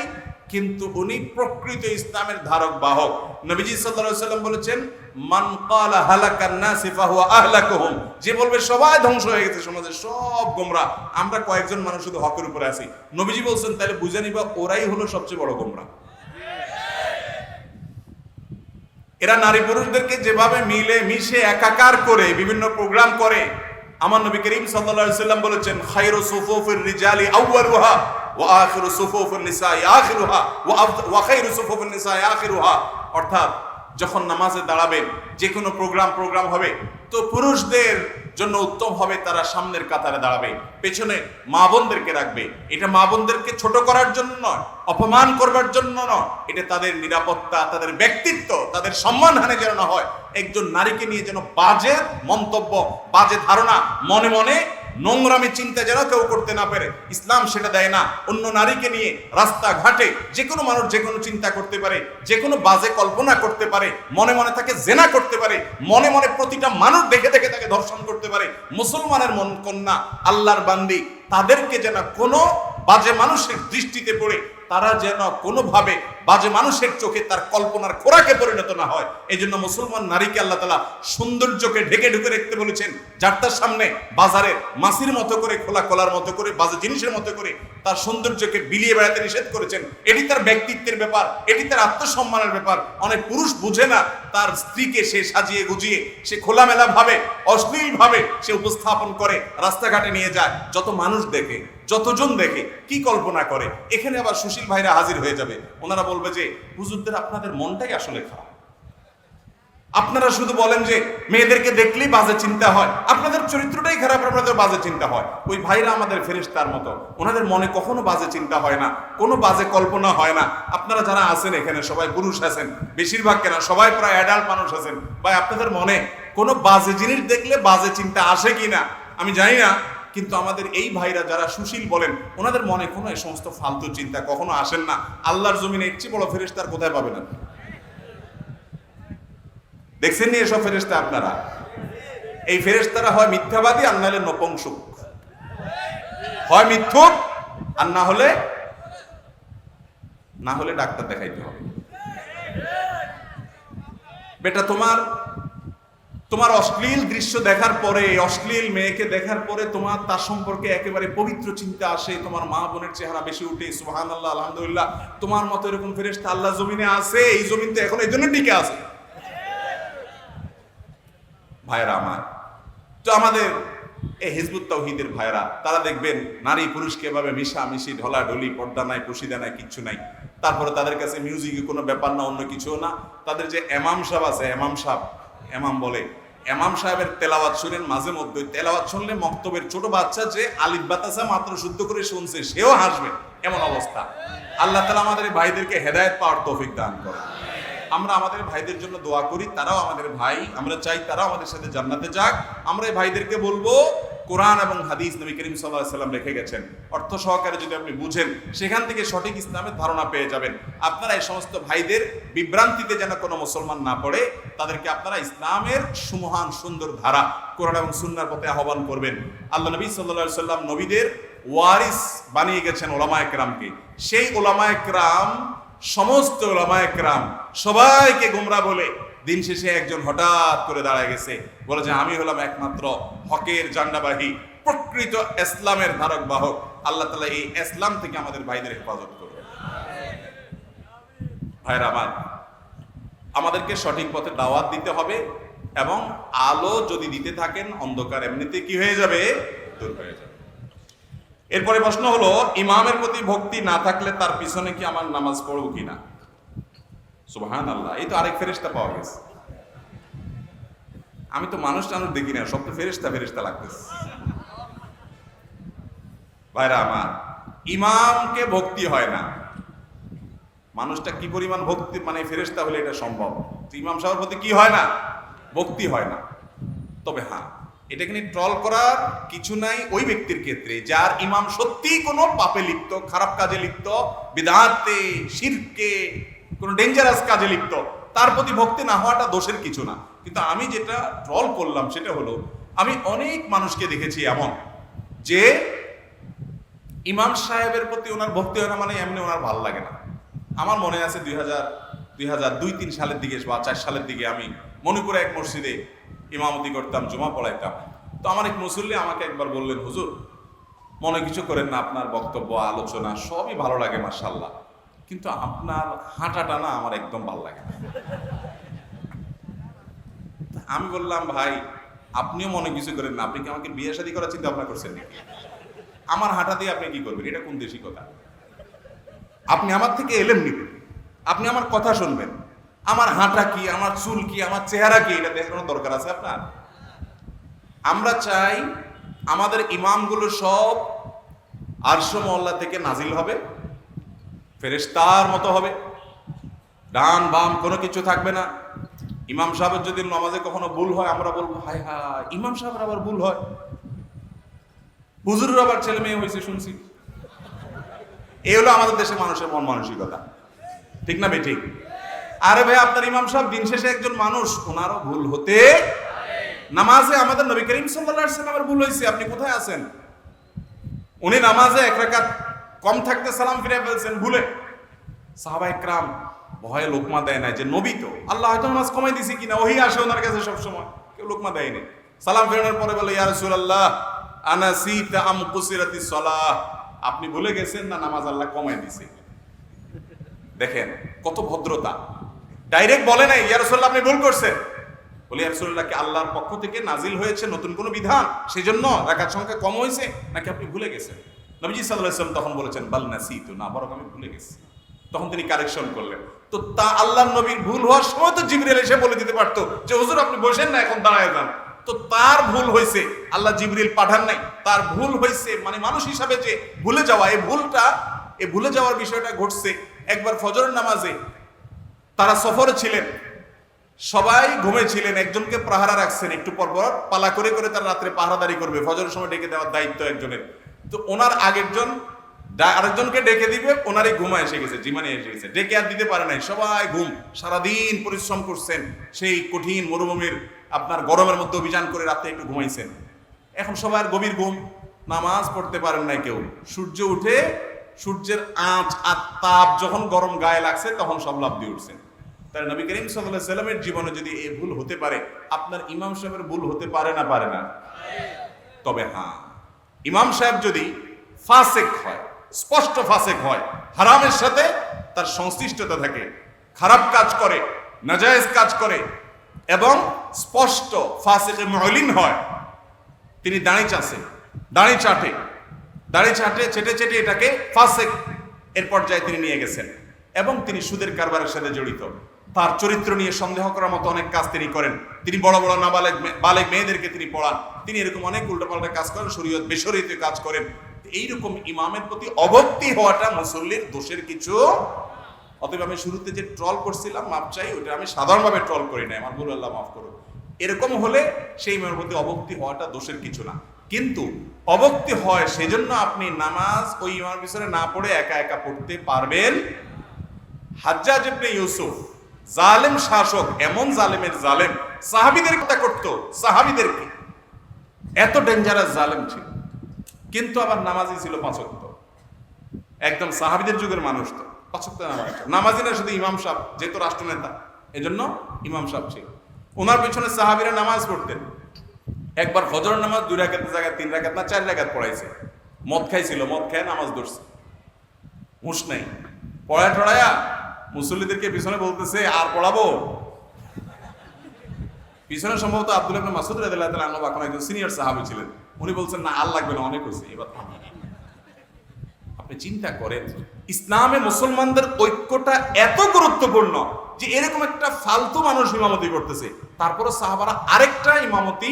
কিন্তু উনি প্রকৃত ইসলামের ধারক বাহক। নবীজি সাল্লাল্লাহু আলাইহি ওয়াসাল্লাম বলেছেন, মান ক্বালা হালাকান নাস ফাহুয়া আহলাকুহুম, যে বলবে সবাই ধ্বংস হয়ে গেছে, সমাজের সব গোমরা, আমরা কয়েকজন মানুষ শুধু হকের উপরে আছি, নবীজি বলছেন তাহলে বুঝে নিবা ওরাই হলো সবচেয়ে বড় গোমরা। এরা নারী পুরুষদেরকে যেভাবে মিলে মিশে একাকার করে বিভিন্ন প্রোগ্রাম করে, আমার নবী করিম সাল্লাল্লাহু আলাইহি ওয়াসাল্লাম বলেছেন, খায়রু সুফুফির রিজালি আউয়ালুহা ওয়া আখিরু সুফুফিন নিসাই আখিরুহা ওয়া খায়রু সুফুফিন নিসাই আখিরুহা। অর্থাৎ যখন নামাজে দাঁড়াবেন, যে কোনো প্রোগ্রাম হবে, তো পুরুষদের জন্য উত্তম হবে তারা সামনের কাতারে দাঁড়াবে, পেছনে মা বোনদেরকে রাখবে। এটা মা বোনদেরকে ছোট করার জন্য নয়, অপমান করবার জন্য নয়, এটা তাদের নিরাপত্তা, তাদের ব্যক্তিত্ব, তাদের সম্মানহানি যেন না হয়। একজন নারীকে নিয়ে যেন বাজে মন্তব্য, বাজে ধারণা, মনে মনে নোংরামি চিন্তা যেন কেউ করতে না পারে, ইসলাম সেটা দেয় না। অন্য নারীকে নিয়ে রাস্তাঘাটে যে কোনো মানুষ যে কোনো চিন্তা করতে পারে, যে কোনো বাজে কল্পনা করতে পারে, মনে মনে তাকে জেনা করতে পারে, মনে মনে প্রতিটা মানুষ দেখে দেখে তাকে ধর্ষণ করতে পারে। মুসলমানের মন কন্যা, আল্লাহর বান্দি, তাদেরকে যেন কোনো বাজে মানুষের দৃষ্টিতে পড়ে তারা যেন কোনোভাবে বাজে মানুষের চোখে তার কল্পনার খোরাকে পরিণত না হয়। এই জন্য মুসলমান নারীকে আল্লাহ তাআলা সৌন্দর্যকে ঢেকে ঢুকে রাখতে বলেছেন, যার তার সামনে বাজারে মাছির মতো করে, খোলা কলার মতো করে, বাজে জিনিসের মতো করে তার সৌন্দর্যকে বিলিয়ে বেড়াতে নিষেধ করেছেন। এটি তার ব্যক্তিত্বের ব্যাপার, এটি তার আত্মসম্মানের ব্যাপার। অনেক পুরুষ বুঝে না, তার স্ত্রীকে সে সাজিয়ে গুজিয়ে, সে খোলামেলা ভাবে, অশ্লীল ভাবে সে উপস্থাপন করে, রাস্তাঘাটে নিয়ে যায়, যত মানুষ দেখে, যতজন দেখে, কি কল্পনা করে। এখানে আবার সুশীল ভাইরা হাজির হয়ে যাবে, ওনারা বলবে যে হুজুরদের আপনাদের মনটাই আসলে খারাপ, আপনারা শুধু বলেন যে মেয়েদেরকে দেখলেই বাজে চিন্তা হয়, আপনাদের চরিত্রটাই খারাপ, আপনাদের বাজে চিন্তা হয়। ওই ভাইরা আমাদের ফেরেশতার মতো, ওনাদের মনে কখনো বাজে চিন্তা হয় না, কোনো বাজে কল্পনা হয় না। আপনারা যারা আছেন এখানে সবাই পুরুষ আছেন, বেশিরভাগ কেন সবাই প্রায় অ্যাডাল্ট মানুষ আছেন, ভাই আপনাদের মনে কোনো বাজে জিনিস দেখলে বাজে চিন্তা আসে কিনা আমি জানি না, কিন্তু আমাদের এই ভাইরা যারা সুশীল বলেন, ওনাদের মনে কোনো এই সমস্ত ফালতু চিন্তা কখনো আসেন না। আল্লাহর জমিনে এর চেয়ে বড় ফেরেশতার কোথায় পাবেন আপনি? দেখছেন নি এসব ফেরেশতা আপনারা? এই ফেরেশতারা হয় মিথ্যাবাদী আর না হলে নপুংসক, হয় মিথ্যুক আর না হলে ডাক্তার দেখাইতে হবে। বেটা তোমার অশ্লীল দৃশ্য দেখার পরে, অশ্লীল মেয়েকে দেখার পরে তোমার তার সম্পর্কে একেবারে পবিত্র চিন্তা আসে, তোমার মা বোনের চেহারা বেশি উঠে, সুবহানাল্লাহ, আলহামদুলিল্লাহ। তোমার মতো এরকম ফেরেশতা আল্লাহ জমিনে আছে, এই জমিন তো এখন এই জন্য টিকে আছে। ভাইরা আমার, তো আমাদের এই হিজবুত তাওহীদের ভাইরা, তারা দেখবেন নারী পুরুষকে এভাবে মিশামিশি, ঢলাঢলি, পর্দা নাই, পুশিদা নাই, কিচ্ছু নাই। তারপরে তাদের কাছে মিউজিক কোনো ব্যাপার না, অন্য কিছুও না। তাদের যে এমাম সাহেব আছে, এমাম বলে, এমাম সাহেবের তেলাওয়াত শুনেন, মাঝে মধ্যে তেলাওয়াত শুনলে মক্তবের ছোট বাচ্চা যে আলিফ বাতাসা মাত্র শুদ্ধ করে শুনছে সেও হাসবে, এমন অবস্থা। আল্লাহ তাআলা আমাদের ভাইদেরকে হেদায়েত পাওয়ার তৌফিক দান করে। আমরা আমাদের ভাইদের জন্য দোয়া করি, তারাও আমাদের ভাই, আমরা চাই তারাও আমাদের সাথে জান্নাতে যাক। আমরা এই ভাইদেরকে বলবো, কোরআন এবং হাদিস নবী করিম সাল্লাল্লাহু আলাইহি ওয়াসাল্লাম রেখে গেছেন, অর্থ সহকারে যদি আপনি বুঝেন, সেখান থেকে সঠিক ইসলামের ধারণা পেয়ে যাবেন। আপনারা এই সমস্ত ভাইদের বিভ্রান্তিতে যেন কোনো মুসলমান না পড়ে, তাদেরকে আপনারা ইসলামের সুমহান সুন্দর ধারা কোরআন এবং সুন্নাহর পথে আহ্বান করবেন। আল্লাহ নবী সাল্লাল্লাহু আলাইহি ওয়াসাল্লাম নবীদের ওয়ারিস বানিয়ে গেছেন ওলামায়ে কেরামকে। সেই ওলামায়ে কেরাম, সমস্ত ওলামায়ে কেরাম সবাইকে গোমরা বলে দিন শেষে একজন হঠাৎ করে দাঁড়ায় গেছে, বলে যে আমি হলাম একমাত্র হকের জান্ডাবাহী, প্রকৃত ইসলামের ধারক বাহক। আল্লাহ তাআলা এই ইসলাম থেকে আমাদের ভাইদের হেফাজত করবে। ভাইরা আমার, আমাদেরকে সঠিক পথে দাওয়াত দিতে হবে, এবং আলো যদি দিতে থাকেন, অন্ধকার এমনিতে কি হয়ে যাবে? দূর হয়ে যাবে। এরপরে প্রশ্ন হলো, ইমামের প্রতি ভক্তি না থাকলে তার পিছনে কি আমার নামাজ পড়ব কিনা? সুবহানাল্লাহ, এই তো আরেক ফেরেশতা পাওয়া গেছে। আমি তো মানুষ দেখি না, সব তো ফেরেশতা ফেরেশতা লাগতেছে। ভাইরা আমার, ইমামকে ভক্তি হয় না, মানুষটা কি পরিমাণ ভক্তি মানে ফেরেশতা হলে এটা সম্ভব। তো ইমাম সাহেবের প্রতি কি হয় না? ভক্তি হয় না। তবে হ্যাঁ, এটাকে নিয়ে ট্রল করার কিছু নাই ওই ব্যক্তির ক্ষেত্রে যার ইমাম সত্যিই কোনো পাপে লিপ্ত, খারাপ কাজে লিপ্ত, বিদআতে, শিরকে, কোনো ডেঞ্জারাস কাজে লিপ্ত, তার প্রতি ভক্তি না হওয়াটা দোষের কিছু না। কিন্তু আমি যেটা ট্রল করলাম সেটা হলো, আমি অনেক মানুষকে দেখেছি এমন যে ইমাম সাহেবের প্রতি ওনার ভক্তি হয় না, মানে এমনি ওনার ভালো লাগে না। আমার মনে আছে 2002-03 সালের দিকে বা 4 সালের দিকে আমি মণিপুরে এক মসজিদে ইমামতি করতাম, জুমা পড়াইতাম। তো আমার এক মুসল্লি আমাকে একবার বললেন, হুজুর মনে কিছু করেন না, আপনার বক্তব্য আলোচনা সবই ভালো লাগে মাশাআল্লাহ, কিন্তু আপনার হাঁটাটা না আমার একদম ভালো লাগে না। আমি বললাম, ভাই আপনিও মনে কিছু করেন না, আপনি কি আমাকে বিয়ে শাদী করার চিন্তা ভাবনা করছেন নাকি? আমার হাঁটা দিয়ে আপনি কি করবেন? এটা কোন দেশি কথা? আপনি আমার থেকে এলেম নিবেন, আপনি আমার কথা শুনবেন, আমার হাঁটা কি, আমার চুল কি, আমার চেহারা কি, এটা দেখানোর দরকার আছে আপনার? আমরা চাই আমাদের ইমামগুলো সব আরশ মহল্লা থেকে নাজিল হবে, ফেরেশতার মতো হবে, ডান বাম কোনো কিছু থাকবে না। ইমাম সাহেবের যদি নামাজে কখনো ভুল হয় আমরা বলবো, হায় হায় ইমাম সাহেবের আবার ভুল হয়, হুজুরের আবার ছেলে মেয়ে হয়েছে শুনছি। এই হলো আমাদের দেশে মানুষের মন মানসিকতা, ঠিক না বেঠিক? আরে ভাই, আপনার ইমাম সাহেব দিন শেষে একজন মানুষ, ওনারও ভুল হতে, নামাজে আমাদের নবী করিম সাল্লাল্লাহু আলাইহি ওয়াসাল্লামের ভুল হয়েছে, আপনি কোথায় আছেন? উনি নামাজে এক রাকাত কম থাকতে সালাম ফিরে ফেলছেন ভুলে, সাহাবায়ে কেরাম ভয়ে লোকমা দেয় না, যে নবী তো, আল্লাহ হয়তো নামাজ কমাই দিছে কিনা, ওহী আসে ওনার কাছে সব সময়, কেউ লোকমা দেয়নি। সালাম ফেরানোর পরে বলে, ইয়া রাসূলুল্লাহ আনাসিতা আম কুসিরাতিস সালাহ, আপনি ভুলে গেছেন না নামাজ আল্লাহ কমাই দিছে। দেখেন কত ভদ্রতা, ডাইরেক্ট বলে নাই ইয়া রাসূলুল্লাহ আপনি ভুল করছেন, বলে ইয়া রাসূলুল্লাহ কি আল্লাহর পক্ষ থেকে নাজিল হয়েছে নতুন কোনো বিধান, সেজন্য রাকাত সংখ্যা কম হয়েছে, নাকি আপনি ভুলে গেছেন? নবীজি সাল্লাল্লাহু আলাইহি ওয়াসাল্লাম তখন বলেছেন বাল নাসিতু, না বরং আমি ভুলে গেছি। তখন তিনি কারেকশন করলেন। তো তা আল্লাহর নবীর ভুল হওয়ার সময় তো জিবরিল এসে বলে দিতে পারতো যে হুজুর আপনি বসেন না, এখন দাঁড়ায় যান। তো তার ভুল হয়েছে, আল্লাহ জিবরিল পাঠান নাই, তার ভুল হয়েছে, মানে মানুষ হিসাবে যে ভুলে যাওয়া, এই ভুলে যাওয়ার বিষয়টা ঘটছে একবার ফজরের নামাজে। তারা সফরে ছিলেন, সবাই ঘুমেছিলেন, একজনকে পাহারা রাখছেন, একটু পর পর পালা করে করে তারা রাত্রে পাহারাদারি করবে, ফজরের সময় ডেকে দেওয়ার দায়িত্ব একজনের। তো ওনার আরেকজনকে ডেকে দিবে, ওনারই ঘুমা এসে গেছে, জিমানে এসে গেছে, ডেকে আর দিতে পারে নাই, সবাই ঘুম, সারাদিন পরিশ্রম করছেন, সেই কঠিন মরুভূমির আপনার গরমের মধ্যে অভিযান করে রাতে একটু ঘুমাইছেন। এখন সবার গভীর ঘুম, নামাজ পড়তে পারেন নাই কেউ। সূর্য উঠে, সূর্যের আঁচ আর তাপ যখন গরম গায়ে লাগছে, তখন সব লাফ দিয়ে উঠছেন। তাই নবী করিম সাল্লাল্লাহু আলাইহি সাল্লামের জীবনে যদি এই ভুল হতে পারে, আপনার ইমাম সাহেবের ভুল হতে পারে না? পারে না? তবে হ্যাঁ, ইমাম সাহেব যদি ফাসেক হয়, স্পষ্ট ফাসেক হয়, হারামের সাথে তার সংশ্লিষ্টতা থাকে, খারাপ কাজ করে, নাজায়েজ কাজ করে, এবং স্পষ্ট ফাসেকে মুলিন হয়, তিনি দাড়ি চাটে চেটে এটাকে ফাসেক এর পর্যায়ে তিনি নিয়ে গেছেন, এবং তিনি সুদের কারবারের সাথে জড়িত, তার চরিত্র নিয়ে সন্দেহ করার মতো অনেক কাজ তিনি করেন, তিনি বড় বড় বালেগ মেয়েদেরকে তিনি পড়ান, তিনি এরকম অনেক উল্টাপাল্টা কাজ করেন, শরীয়ত বেশরীয়তে কাজ করেন। এইরকম ইমামের প্রতি অভক্তি হওয়াটা মুসল্লির দোষের কিছু। অতএব আমি শুরুতে যে ট্রল করছিলাম, মাপ চাই, ওটা আমি সাধারণভাবে ট্রল করি নাই, আমার ভুল, আল্লাহ মাফ করুন। এরকম হলে সেই ইমামের প্রতি অভক্তি হওয়াটা দোষের কিছু না। কিন্তু অভক্তি হয় সেজন্য আপনি নামাজ ওই ইমামের পিছনে না পড়ে একা একা পড়তে পারবেন। হাজ্জাজ ইবনে ইউসুফ জালেম শাসক, এমন জালেমের জালেম, সাহাবীদের কথা করতো, সাহাবীদেরকে, এত ডেঞ্জারাস জালেম ছিল, কিন্তু আবার নামাজি ছিল 5 ওয়াক্ত, একদম সাহাবীদের যুগের মানুষ, তো 5 ওয়াক্ত নামাজি না, শুধু ইমাম সাহেব যেহেতু রাষ্ট্রনেতা, এজন্য ইমাম সাহেব ছিল, ওনার পিছনে সাহাবীরা নামাজ পড়তেন। একবার ফজর নামাজ 2 রাকাতের জায়গায় 3 রাকাত না 4 রাকাত পড়াইছে, মদ খাইছিল, মদ খেয়ে নামাজ ধরছে, হুঁশ নাই, পড়ায়া মুসল্লিদেরকে পিছনে বলতেছে আর পড়াবো। পিছনে সম্ভবত আব্দুল্লাহ ইবনে মাসউদ রাদিয়াল্লাহু তাআলা আনহু, এখন একজন সিনিয়র সাহাবী ছিলেন, উনি বলছেন না আর লাগবে না, অনেক হয়েছে, এবার থামান। আপনি চিন্তা করেন, ইসলামে মুসলমানদের ঐক্যটা এত গুরুত্বপূর্ণ যে এরকম একটা ফালতু মানুষ ইমামতি করতেছে, তারপরে সাহাবারা আরেকটা ইমামতি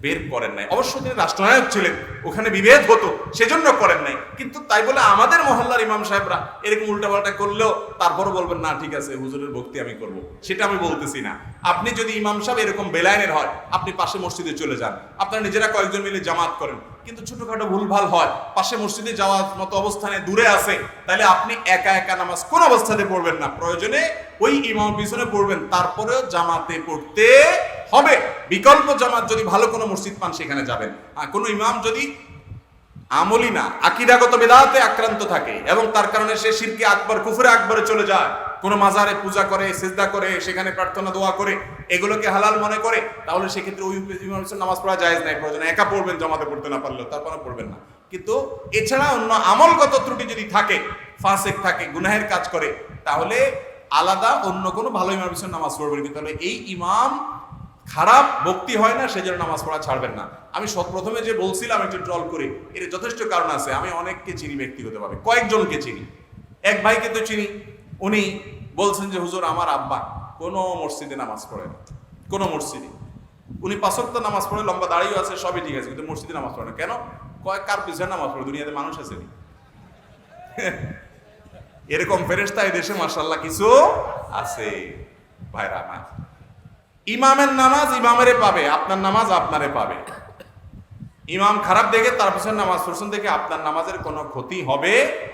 বের করেন নাই। অবশ্য তিনি রাষ্ট্রনায়ক ছিলেন, ওখানে বিভেদ হতো, সেজন্য করেন নাই। কিন্তু তাই বলে আমাদের মহল্লার ইমাম সাহেবরা এরকম উল্টাপাল্টা করলেও তারপরও বলবেন না ঠিক আছে হুজুরের ভক্তি আমি করব, সেটা আমি বলতেছি না। আপনি যদি ইমাম সাহেব এরকম বেলাইনের হয়, আপনি পাশে মসজিদে চলে যান, আপনারা নিজেরা কয়েকজন মিলে জামাত করেন। কিন্তু ছোটখাটো ভুলভাল হয়, পাশে মসজিদে যাওয়ার মতো অবস্থানে দূরে আছে, তাহলে আপনি একা একা নামাজ কোন অবস্থাতে পড়বেন না, প্রয়োজনে ওই ইমাম পিছনে পড়বেন, তারপরেও জামাতে পড়তে হবে। বিকল্প জামাত যদি ভালো কোনো মসজিদ পান সেখানে যাবেন। কোনো ইমাম যদি আমলি না, আকীদাগত বিদআতে আক্রান্ত থাকে এবং তার কারণে সে শিরকে আকবার, কুফরে আকবরে চলে যায়, কোনো মাজারে পূজা করে, সিজদা করে, সেখানে প্রার্থনা দোয়া করে, এগুলোকে হালাল মনে করে, তাহলে সেক্ষেত্রে ওই ইমাম পিছনে নামাজ পড়া জায়েজ নাই। প্রয়োজনে একা পড়বেন, জামাতে পড়তে না পারলেও তারপরে পড়বেন না। কিন্তু এছাড়া অন্য আমলগত ত্রুটি যদি থাকে, ফাসিক থাকে, গুনাহের কাজ করে, তাহলে আলাদা অন্য কোনো ভালো ইমাম পিছনে নামাজ পড়বেন। কিন্তু তাহলে এই ইমাম খারাপ ভক্তি হয় না সেজন্য নামাজ পড়া ছাড়বেন না। আমি প্রথমে যে বলছিলাম একটু ট্রল করে, এর যথেষ্ট কারণ আছে। আমি অনেককে চিনি ব্যক্তিগতভাবে, কয়েকজনকে চিনি। এক ভাইকে তো চিনি, উনি বলছেন যে হুজুর আমার আব্বা কোনো মসজিদে নামাজ পড়ে না, কোনো মসজিদে। উনি 5 ওয়াক্ত নামাজ পড়ে, লম্বা দাঁড়িয়ে আছে, সবই ঠিক আছে, কিন্তু মসজিদে নামাজ পড়ে না। কেন? কয় কার পিছনে নামাজ পড়ে? দুনিয়াতে মানুষ আছে নি? এরকম ফেরেশতা এই দেশে মাশাআল্লাহ কিছু আছে ভাইরা আমার। ইমামের নামাজ ইমামেরে পাবে, আপনার নামাজ আপনারে পাবে। ইমাম খারাপ দেখে তার পিছনে নামাজ পড়ছেন দেখে আপনার নামাজের কোনো ক্ষতি হবে,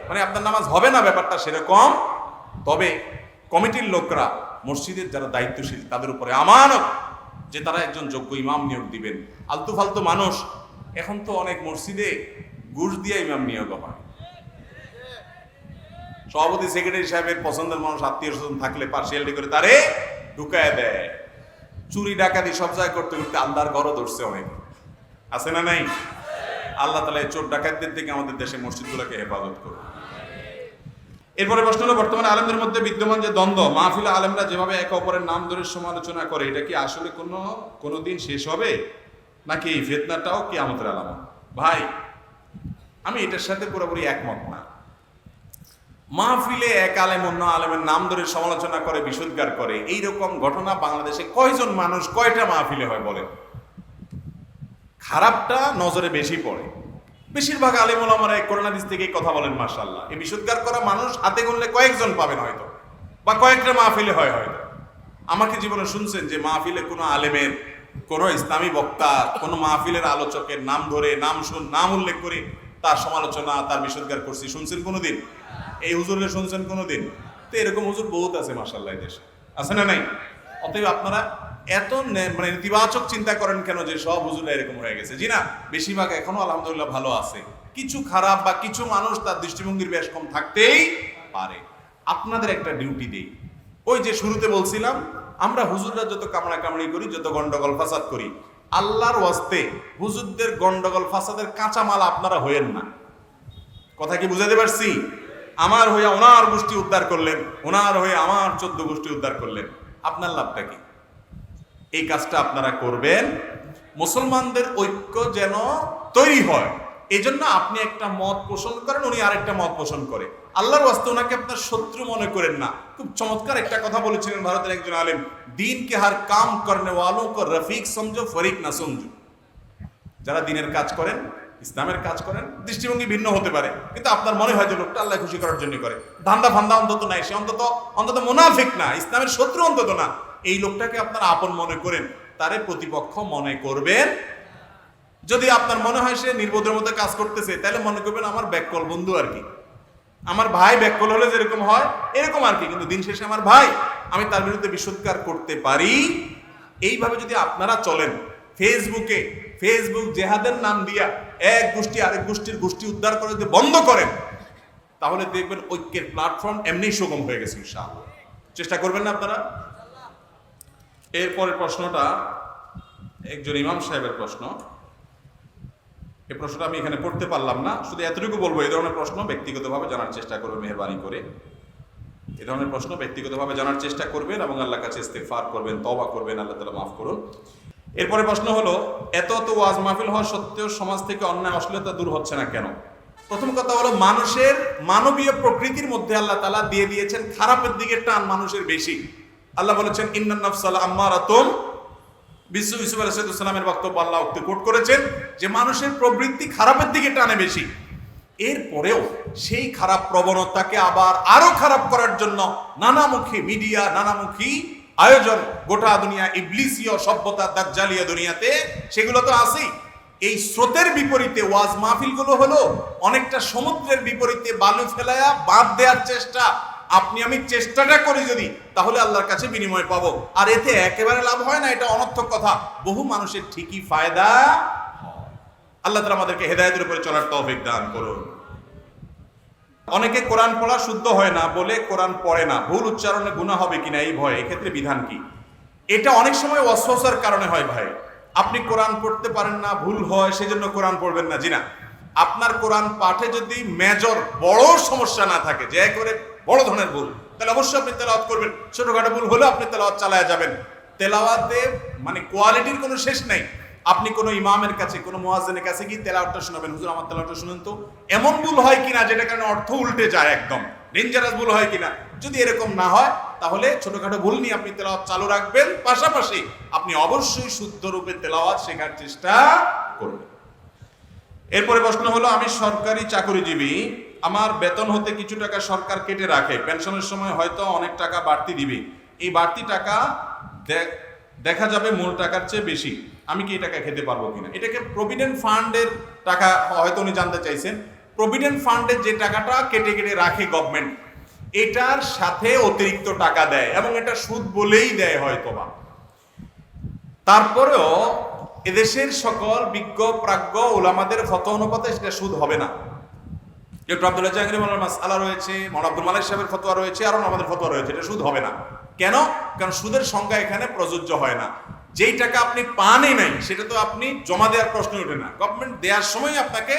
মানে আপনার নামাজ হবে না, ব্যাপারটা সেরকম। তবে কমিটির লোকরা, মসজিদের যারা দায়িত্বশীল, তাদের উপরে আমানত যে তারা একজন যোগ্য ইমাম নিয়োগ দিবেন। আলতু ফালতু মানুষ, এখন তো অনেক মসজিদে ঘুষ দিয়ে ইমাম নিয়োগ হয়। সভাপতি সেক্রেটারি সাহেবের পছন্দের মানুষ, আত্মীয় স্বজন থাকলে পার্সিয়ালিটি করে তারে ঢুকায় দেয়। চুরি ডাকাতি সব জায়গায় করতে করতে আল্লাহর ঘরও ধরছে অনেক, আছে না নাই? আল্লাহ তাআলা এই চোর ডাকাতদের থেকে আমাদের দেশে মসজিদগুলোকে হেফাজত করুন। এরপরে প্রশ্ন হলো, বর্তমানে আলেমদের মধ্যে বিদ্যমান যে দ্বন্দ্ব, মাহফিলে আলেমরা যেভাবে একে অপরের নাম ধরে সমালোচনা করে, এটা কি আসলে কোনো দিন শেষ হবে, নাকি এই ফিতনাটাও কিয়ামতের আলামত? ভাই, আমি এটার সাথে পুরোপুরি একমত না। মাহফিলে এক আলেম অন্য আলেমের নাম ধরে সমালোচনা করে, বিশুদ্ধার করে, এইরকম ঘটনা বাংলাদেশে কয়জন মানুষ, কয়টা মাহফিলে হয় বলেন? খারাপটা নজরে বেশি পড়ে। বেশিরভাগ আলেম ওলামারা করোনা দিস থেকে কথা বলেন মাশাআল্লাহ। এই বিশুদ্ধার করা মানুষ হাতে গুনলে কয়েকজন পাবেন হয়তো, বা কয়েকটা মাহফিলে হয় হয়তো। আমাকে জীবনে শুনছেন যে মাহফিলে কোনো আলেমের, কোনো ইসলামী বক্তা, কোনো মাহফিলের আলোচকের নাম ধরে, নাম উল্লেখ করে তার সমালোচনা, তার বিশুদ্ধার করছি শুনছেন কোনোদিন? এই হুজুরে শুনছেন কোনোদিন? তো এরকম হুজুর বহুত আছে মাশাআল্লাহ এই দেশে, আছে না নাই? অতএব আপনারা এত মানে নেতিবাচক চিন্তা করেন কেন যে সব হুজুরা এরকম হয়ে গেছে? জি না, বেশিরভাগ এখনো আলহামদুলিল্লাহ ভালো আছে। কিছু খারাপ বা কিছু মানুষ তার দৃষ্টিভঙ্গির বেশ কম থাকতেই পারে। আপনাদের একটা ডিউটি দেই, ওই যে শুরুতে বলছিলাম, আমরা হুজুররা যত কামড়া কামড়ি করি, যত গন্ডগোল ফাসাদ করি, আল্লাহর ওয়াস্তে হুজুরদের গন্ডগোল ফাসাদের কাঁচামাল আপনারা হয়েন না। কথা কি বুঝাতে পারছি? আমার হয়ে ওনার গোষ্ঠী উদ্ধার করলেন, ওনার হয়ে আমার 14 গোষ্ঠী উদ্ধার করলেন, আপনার লাভটা কি? এই কাজটা আপনারা করবেন, মুসলমানদের ঐক্য যেন তৈরি হয়। এই জন্য আপনি একটা মত পোষণ করেন, উনি আরেকটা মত পোষণ করে, আল্লাহর ওয়াস্তে ওনাকে আপনার শত্রু মনে করেন না। খুব চমৎকার একটা কথা বলেছিলেন ভারতের একজন আলেম, দিন কে হার কাম করনে ওয়ালোं को রফিক সমঝো, ফরিক না সমঝো। যারা দিনের কাজ করেন, ইসলামের কাজ করেন, দৃষ্টিভঙ্গি ভিন্ন হতে পারে, কিন্তু আপনার মনে হয় যে লোকটা আল্লাহ খুশি করার জন্য করে, ধান্দা ফান্দা অন্তত নাই, সে অন্তত মুনাফিক না, ইসলামের শত্রু অন্তত না, এই লোকটাকে আপনারা আপন মনে করেন, তারে প্রতিপক্ষ মনে করবেন। যদি আপনার মনে হয় সে নির্বোধের মতো কাজ করতেছে, তাহলে মনে করবেন আমার ব্যাককল বন্ধু আর কি, আমার ভাই ব্যাককল হলে যেরকম হয় এরকম আর কি, কিন্তু দিন শেষে আমার ভাই, আমি তার বিরুদ্ধে বিশুদ্ধার করতে পারি। এইভাবে যদি আপনারা চলেন, ফেসবুক জেহাদের নাম দিয়া এক গোষ্ঠী আরেক গোষ্ঠী উদ্ধার করে যদি বন্ধ করেন, তাহলে দেখবেন ঐক্যের প্ল্যাটফর্ম এমনি সুগম হয়ে গেছে ইনশাআল্লাহ। চেষ্টা করবেন না আপনারা? এরপরের প্রশ্নটা একজন ইমাম সাহেবের প্রশ্ন। এই প্রশ্নটা আমি এখানে পড়তে পারলাম না, শুধু এতটুকু বলবো, এই ধরনের প্রশ্ন ব্যক্তিগতভাবে জানার চেষ্টা করবেন, মেহরবানি করে এই ধরনের প্রশ্ন ব্যক্তিগতভাবে জানার চেষ্টা করবেন এবং আল্লাহর কাছে ইস্তেগফার করবেন, তওবা করবেন, আল্লাহ তাআলা মাফ করুন। এরপরে প্রশ্ন হলো, এত ওয়াজ মাহফিল হওয়া সত্ত্বেও সমাজ থেকে অন্যায় অশ্লীলতা দূর হচ্ছে না কেন? প্রথম কথা হলো, মানুষের মানবীয় প্রকৃতির মধ্যে আল্লাহ তাআলা দিয়ে দিয়েছেন খারাপের দিকে টান মানুষের বেশি। আল্লাহ বলেছেন ইন্নান নাফসা লাআম্মারাতুম বিশ্ব ইউসুফ আলাইহিস সালামের বক্তব্য আল্লাহ উক্তি কোট করেছেন যে মানুষের প্রবৃত্তি খারাপের দিকে টানে বেশি। এরপরেও সেই খারাপ প্রবণতাকে আবার আরো খারাপ করার জন্য নানামুখী মিডিয়া, নানামুখী আয়োজন, গোটা দুনিয়া ইবলিসীয় সভ্যতা, দাজ্জালীয় দুনিয়াতে সেগুলো তো আছেই। এই স্রোতের বিপরীতে ওয়াজ মাহফিলগুলো হলো অনেকটা সমুদ্রের বিপরীতে বালু ফেলায়া বাঁধ দেওয়ার চেষ্টা। আপনি আমি চেষ্টাটা করি যদি, তাহলে আল্লাহর কাছে বিনিময় পাবো। আর এতে একেবারে লাভ হয় না, এটা অনর্থক কথা। বহু মানুষের ঠিকই ফায়দা হয়। আল্লাহ তাআলা আমাদেরকে হেদায়েতের উপরে চলার তৌফিক দান করুন। অনেকে কোরআন পড়া শুদ্ধ হয় না বলে কোরআন পড়ে না, ভুল উচ্চারণে গুনাহ হবে কিনা এই ভয়ে, এক্ষেত্রে বিধান কি? এটা অনেক সময় ওয়াসওয়াসার কারণে হয় ভাই। আপনি কোরআন পড়তে পারেন না, ভুল হয়, সেজন্য কোরআন পড়বেন না, জি না। আপনার কোরআন পাঠে যদি মেজর বড় সমস্যা না থাকে, যে একেবারে বড় ধরনের ভুল, তাহলে অবশ্যই আপনি তেলাওয়াত করবেন। ছোটখাটো ভুল হলে আপনি তেলাওয়াত চালায়া যাবেন। তেলাওয়াতে মানে কোয়ালিটির কোনো শেষ নাই। আপনি কোনো ইমামের কাছে, কোনো মুয়াজ্জিনের কাছে গিয়ে তেলাওয়াতটা শোনাবেন, হুজুর আমার তেলাওয়াতটা শুনুন তো, এমন ভুল হয় কিনা যেটা কারণে অর্থ উল্টে যায়, একদম ডেঞ্জারাস ভুল হয় কিনা। যদি এরকম না হয় তাহলে ছোটখাটো ভুল নিয়ে আপনি তেলাওয়াত চালু রাখবেন, পাশাপাশি আপনি অবশ্যই শুদ্ধ রূপে তেলাওয়াত শেখার চেষ্টা করবেন। এরপরে প্রশ্ন হলো, আমি সরকারি চাকরিজীবী, আমার বেতন হতে কিছু টাকা সরকার কেটে রাখে, পেনশনের সময় হয়তো অনেক টাকা বাড়তি দিবে, এই বাড়তি টাকা দেখা যাবে মূল টাকার চেয়ে বেশি, আমি কি এই টাকা খেতে পারবো কিনা? এটাকে প্রভিডেন্ট ফান্ডের টাকা হয়তো উনি জানতে চাইছেন। প্রভিডেন্ট ফান্ডের যে টাকাটা কেটে কেটে রাখে গভর্নমেন্ট, এটার সাথে অতিরিক্ত টাকা দেয় এবং এটা সুদ বলেই দেয় হয়তোবা। তারপরেও এদেশের সকল বিজ্ঞ প্রাজ্ঞ ওলামাদের ফতোয়া অনুপাতে সেটা সুদ হবে না। ডক্টর আব্দুল্লাহ জাহাঙ্গীর মাওলানার মাসআলা রয়েছে, মাওলানা আব্দুল মালিক সাহেবের ফতোয়া রয়েছে, আরো আমাদের ফতোয়া রয়েছে, এটা সুদ হবে না। কেন? কারণ সুদের সংজ্ঞা এখানে প্রযোজ্য হয় না। যেই টাকা আপনি পানই নাই সেটা তো আপনি জমা দেওয়ার প্রশ্ন ওঠে না, গভর্নমেন্ট দেওয়ার সময় আপনাকে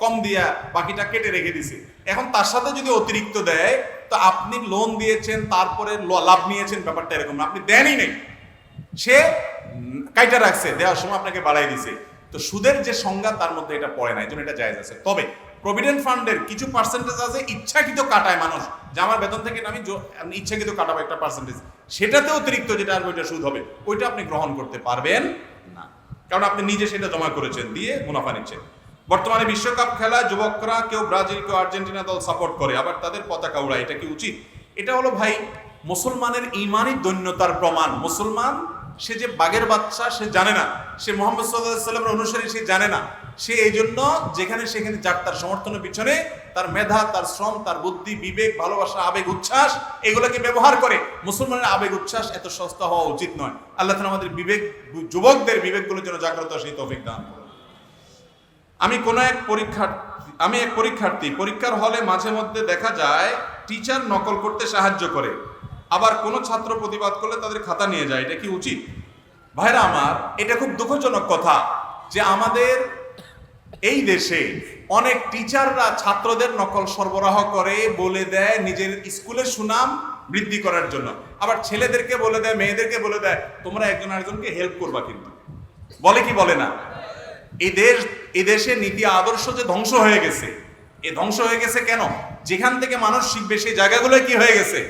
কম দিয়া বাকিটা কেটে রেখে দিছে। এখন তার সাথে যদি অতিরিক্ত দেয়, তো আপনি লোন দিয়েছেন, তারপরে লাভ নিয়েছেন, ব্যাপারটা এরকম না, আপনি দেনই নেই, সে কাইটা রাখছে, দেওয়ার সময় আপনাকে বাড়াই দিছে। তো সুদের যে সংজ্ঞা তার মধ্যে এটা পড়ে না, এই জন্য এটা জায়েজ আছে। তবে প্রভিডেন্ট ফান্ডের কিছু পার্সেন্টেজ আছে ইচ্ছাকৃত কাটায় মানুষ, যে আমার বেতন থেকে আমি ইচ্ছাকৃত কাটাবো একটা পার্সেন্টেজ, সেটাতে অতিরিক্ত যেটা আসবে ওইটা সুদ হবে, ওইটা আপনি গ্রহণ করতে পারবেন না, কারণ আপনি নিজে সেটা জমা করেছেন, দিয়ে মুনাফা নিচ্ছেন। বর্তমানে বিশ্বকাপ খেলায় যুবকরা কেউ ব্রাজিল, কেউ আর্জেন্টিনা দল সাপোর্ট করে, আবার তাদের পতাকা উড়ায়, এটা কি উচিত? এটা হলো ভাই মুসলমানের ঈমানি দৈন্যতার প্রমাণ। মুসলমান সে যে বাঘের বাচ্চা সে জানে না, সে মুহাম্মদ সাল্লাল্লাহু আলাইহি ওয়াসাল্লামের অনুসারী সে জানে না, সে এই জন্য যেখানে সেখানে যার তার সমর্থনের পিছনে তার মেধা, তার শ্রম, তার বুদ্ধি, বিবেক, ভালোবাসা, আবেগ, উচ্ছ্বাস এগুলোকে ব্যবহার করে। মুসলমানের আবেগ উচ্ছ্বাস এত সস্তা হওয়া উচিত নয়। আল্লাহ তাআলা আমাদের বিবেক, যুবকদের বিবেকগুলোর জন্য জাগ্রত সেই তৌফিক দান করুন। আমি এক পরীক্ষার্থী, পরীক্ষার হলে মাঝে মধ্যে দেখা যায় টিচার নকল করতে সাহায্য করে, আবার কোনো ছাত্র প্রতিবাদ করলে তাদের খাতা নিয়ে যায়, এটা কি উচিত? ভাইরা আমার, এটা খুব দুঃখজনক কথা যে আমাদের এই দেশে অনেক টিচাররা ছাত্রদের নকল সরবরাহ করে, বলে দেয় নিজের স্কুলের সুনাম বৃদ্ধি করার জন্য, আবার ছেলেদেরকে বলে দেয়, মেয়েদেরকে বলে দেয় তোমরা একজন আরেকজনকে হেল্প করবা, কিন্তু বলে কি বলে না? এই দেশে নীতি আদর্শ যে ধ্বংস হয়ে গেছে, এই ধ্বংস হয়ে গেছে কেন? যেখান থেকে মানুষ শিখবে সেই জায়গাগুলো কি হয়ে গেছে?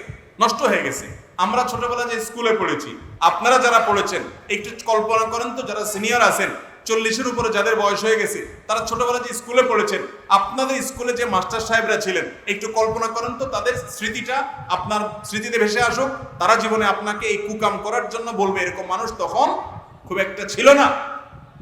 নষ্ট হয়ে গেছে। আমরা ছোটবেলা যে স্কুলে পড়েছি, আপনারা যারা পড়েছেন একটু কল্পনা করেন তো, যারা সিনিয়র আছেন 40-এর উপরে যাদের বয়স হয়ে গেছে, তারা ছোটবেলা যে স্কুলে পড়েছেন, আপনাদের স্কুলে যে মাস্টার সাহেবরা ছিলেন একটু কল্পনা করেন তো, তাদের স্মৃতিটা আপনার স্মৃতিতে ভেসে আসুক। তারা জীবনে আপনাকে এই কুকাম করার জন্য বলবে, এরকম মানুষ তখন খুব একটা ছিল না।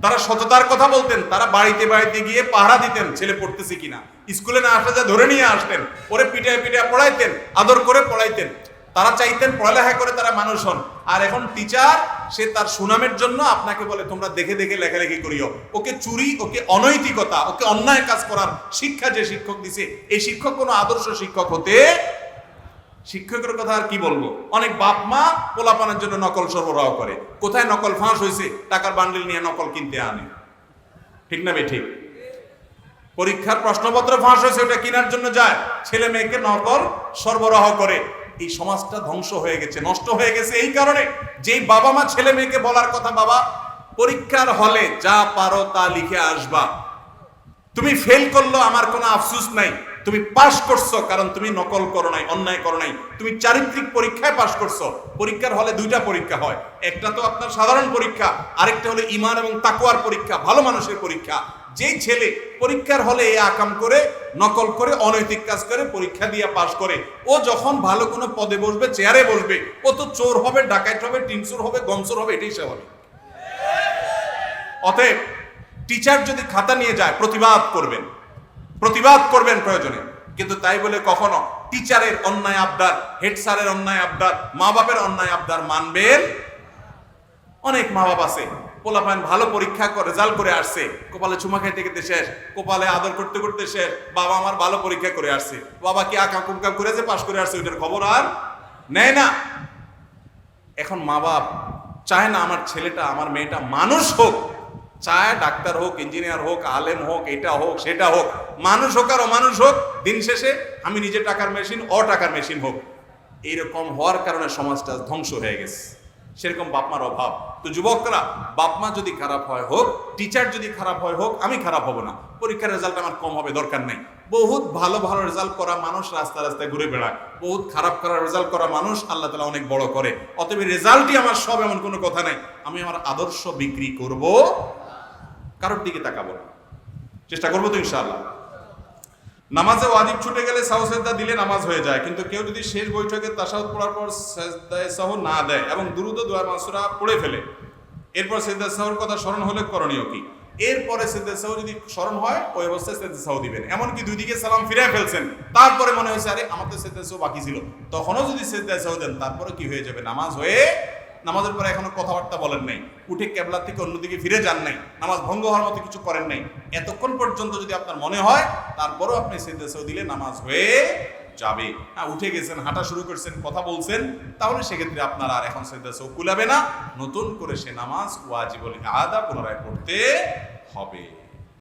তারা সততার কথা বলতেন, তারা বাড়িতে বাড়িতে গিয়ে পাহারা দিতেন ছেলে পড়তেছে কিনা, স্কুলে না আসলে যা ধরে নিয়ে আসতেন, ওরে পিটায় পিটায় পড়াইতেন, আদর করে পড়াইতেন। তারা চাইতেন পড়ালেখা করে তারা মানুষ হন। আর এখন টিচার সে তার সুনামের জন্য আপনাকে বলে তোমরা দেখে দেখে লেখালেখি করিও। ওকে চুরি, ওকে অনৈতিকতা, ওকে অন্যায় কাজ করার শিক্ষা যে শিক্ষক দিছে, এই শিক্ষক কোনো আদর্শ শিক্ষক হতে, শিক্ষকের কথা আর কি বলবো। অনেক বাপ মা পোলাপানের জন্য নকল সরবরাহ করে, কোথায় নকল ফাঁস হয়েছে টাকার বান্ডিল নিয়ে নকল কিনতে আনে, ঠিক না ঠিক? পরীক্ষার প্রশ্নপত্র ফাঁস হয়েছে ওটা কেনার জন্য যায়, ছেলে মেয়েকে নকল সরবরাহ করে। এই সমাজটা ধ্বংস হয়ে গেছে, নষ্ট হয়ে গেছে এই কারণে, যেই বাবা মা ছেলে মেয়েকে বলার কথা, বাবা পরীক্ষার হলে যা পারো তা লিখে আসবা, তুমি ফেল করলো আমার কোনো আফসোস নাই, তুমি পাস করছো কারণ তুমি নকল করো নাই, অন্যায় করো নাই, তুমি চারিত্রিক পরীক্ষায় পাস করছো। পরীক্ষার হলে দুইটা পরীক্ষা হয়, একটা তো আপনার সাধারণ পরীক্ষা, আরেকটা হলো ঈমান এবং তাকওয়ার পরীক্ষা, ভালো মানুষের পরীক্ষা। যেই ছেলে পরীক্ষার হলে এই আকাম করে, নকল করে, অনৈতিক কাজ করে পরীক্ষা দিয়ে পাস করে, ও যখন ভালো কোনো পদে বসবে, চেয়ারে বসবে, ও তো চোর হবে, ডাকাত হবে, টিনচোর হবে, গমচোর হবে, এটাই স্বাভাবিক। অতএব টিচার যদি খাতা নিয়ে যায় প্রতিবাদ করবেন প্রয়োজনে, কিন্তু তাই বলে কখনো টিচারের অন্যায় আবদার, হেড স্যারের অন্যায় আবদার, মা বাপের অন্যায় আবদার মানবেন। অনেক মা বাপ আছে, পোলাপান ভালো পরীক্ষা করে রেজাল্ট করে আসছে, কপালে চুমা খাইতে খেতে শেষ, কপালে আদর করতে করতে শেষ, বাবা আমার ভালো পরীক্ষা করে আসছে, বাবা কি আঁকা কুমকাম করে যে পাশ করে আসছে ওইটার খবর আর নেয় না। এখন মা বাপ চায় না আমার ছেলেটা, আমার মেয়েটা মানুষ হোক, চায় ডাক্তার হোক, ইঞ্জিনিয়ার হোক, আলেম হোক, এটা হোক সেটা হোক, মানুষ হোক আর অমানুষ হোক, দিন শেষে আমি নিজে টাকার মেশিন, টাকার মেশিন হোক। এইরকম হওয়ার কারণে সমাজটা ধ্বংস হয়ে গেছে। সেরকম বাপমার অভাব। তো যুবকরা, বাপমা যদি খারাপ হয় হোক, টিচার যদি খারাপ হয় হোক, আমি খারাপ হব না, পরীক্ষার রেজাল্ট আমার কম হবে, দরকার নেই। বহুত ভালো ভালো রেজাল্ট করা মানুষ রাস্তা রাস্তায় ঘুরে বেড়ায়, বহুত খারাপ রেজাল্ট করা মানুষ আল্লাহ তাআলা অনেক বড় করে। অতএব রেজাল্টই আমার সব, এমন কোনো কথা নাই। আমি আমার আদর্শ বিক্রি করব, কারোর দিকে তাকাবো না, চেষ্টা করবো তো ইনশাআল্লাহ। নামাজে ওয়াজিব ছুটে গেলে সাহু সেজদা দিলে নামাজ হয়ে যায়, কিন্তু কেউ যদি শেষ বৈঠকে তাশাহুদ পড়ার পর সেজদায়ে সাহু না দেয় এবং দুরূদ ও দোয়া মাসুরা পড়ে ফেলে, এরপর সেজদায়ে সাহুর কথা স্মরণ হলে করণীয় কি? এরপরে সেজদায়ে সাহু যদি স্মরণ হয়, ওই অবস্থায় সেজদায়ে সাহু দিবেন। এমনকি দুই দিকে সালাম ফিরায় ফেলছেন, তারপরে মনে হয়েছে আরে আমার তো সেজদায়ে সাহু বাকি ছিল, তখনও যদি সেজদায়ে সাহু দেন, তারপরে কি হয়ে যাবে? নামাজ হয়ে, নামাজের পরে এখনো কথাবার্তা বলেন নাই, উঠে কেবলা থেকে অন্যদিকে ফিরে যান নাই, নামাজ ভঙ্গ হওয়ার মতো কিছু করেন নাই, এতক্ষণ পর্যন্ত যদি আপনার মনে হয়, তারপরও আপনি সেজদায়ে সাহু দিলে নামাজ হয়ে যাবে। উঠে গেছেন, হাঁটা শুরু করছেন, কথা বলছেন, তাহলে সেক্ষেত্রে আপনার আর এখন সেজদায়ে সাহু কুলাবে না, নতুন করে সে নামাজ ওয়াজিবুল আদা পুনরায় পড়তে হবে।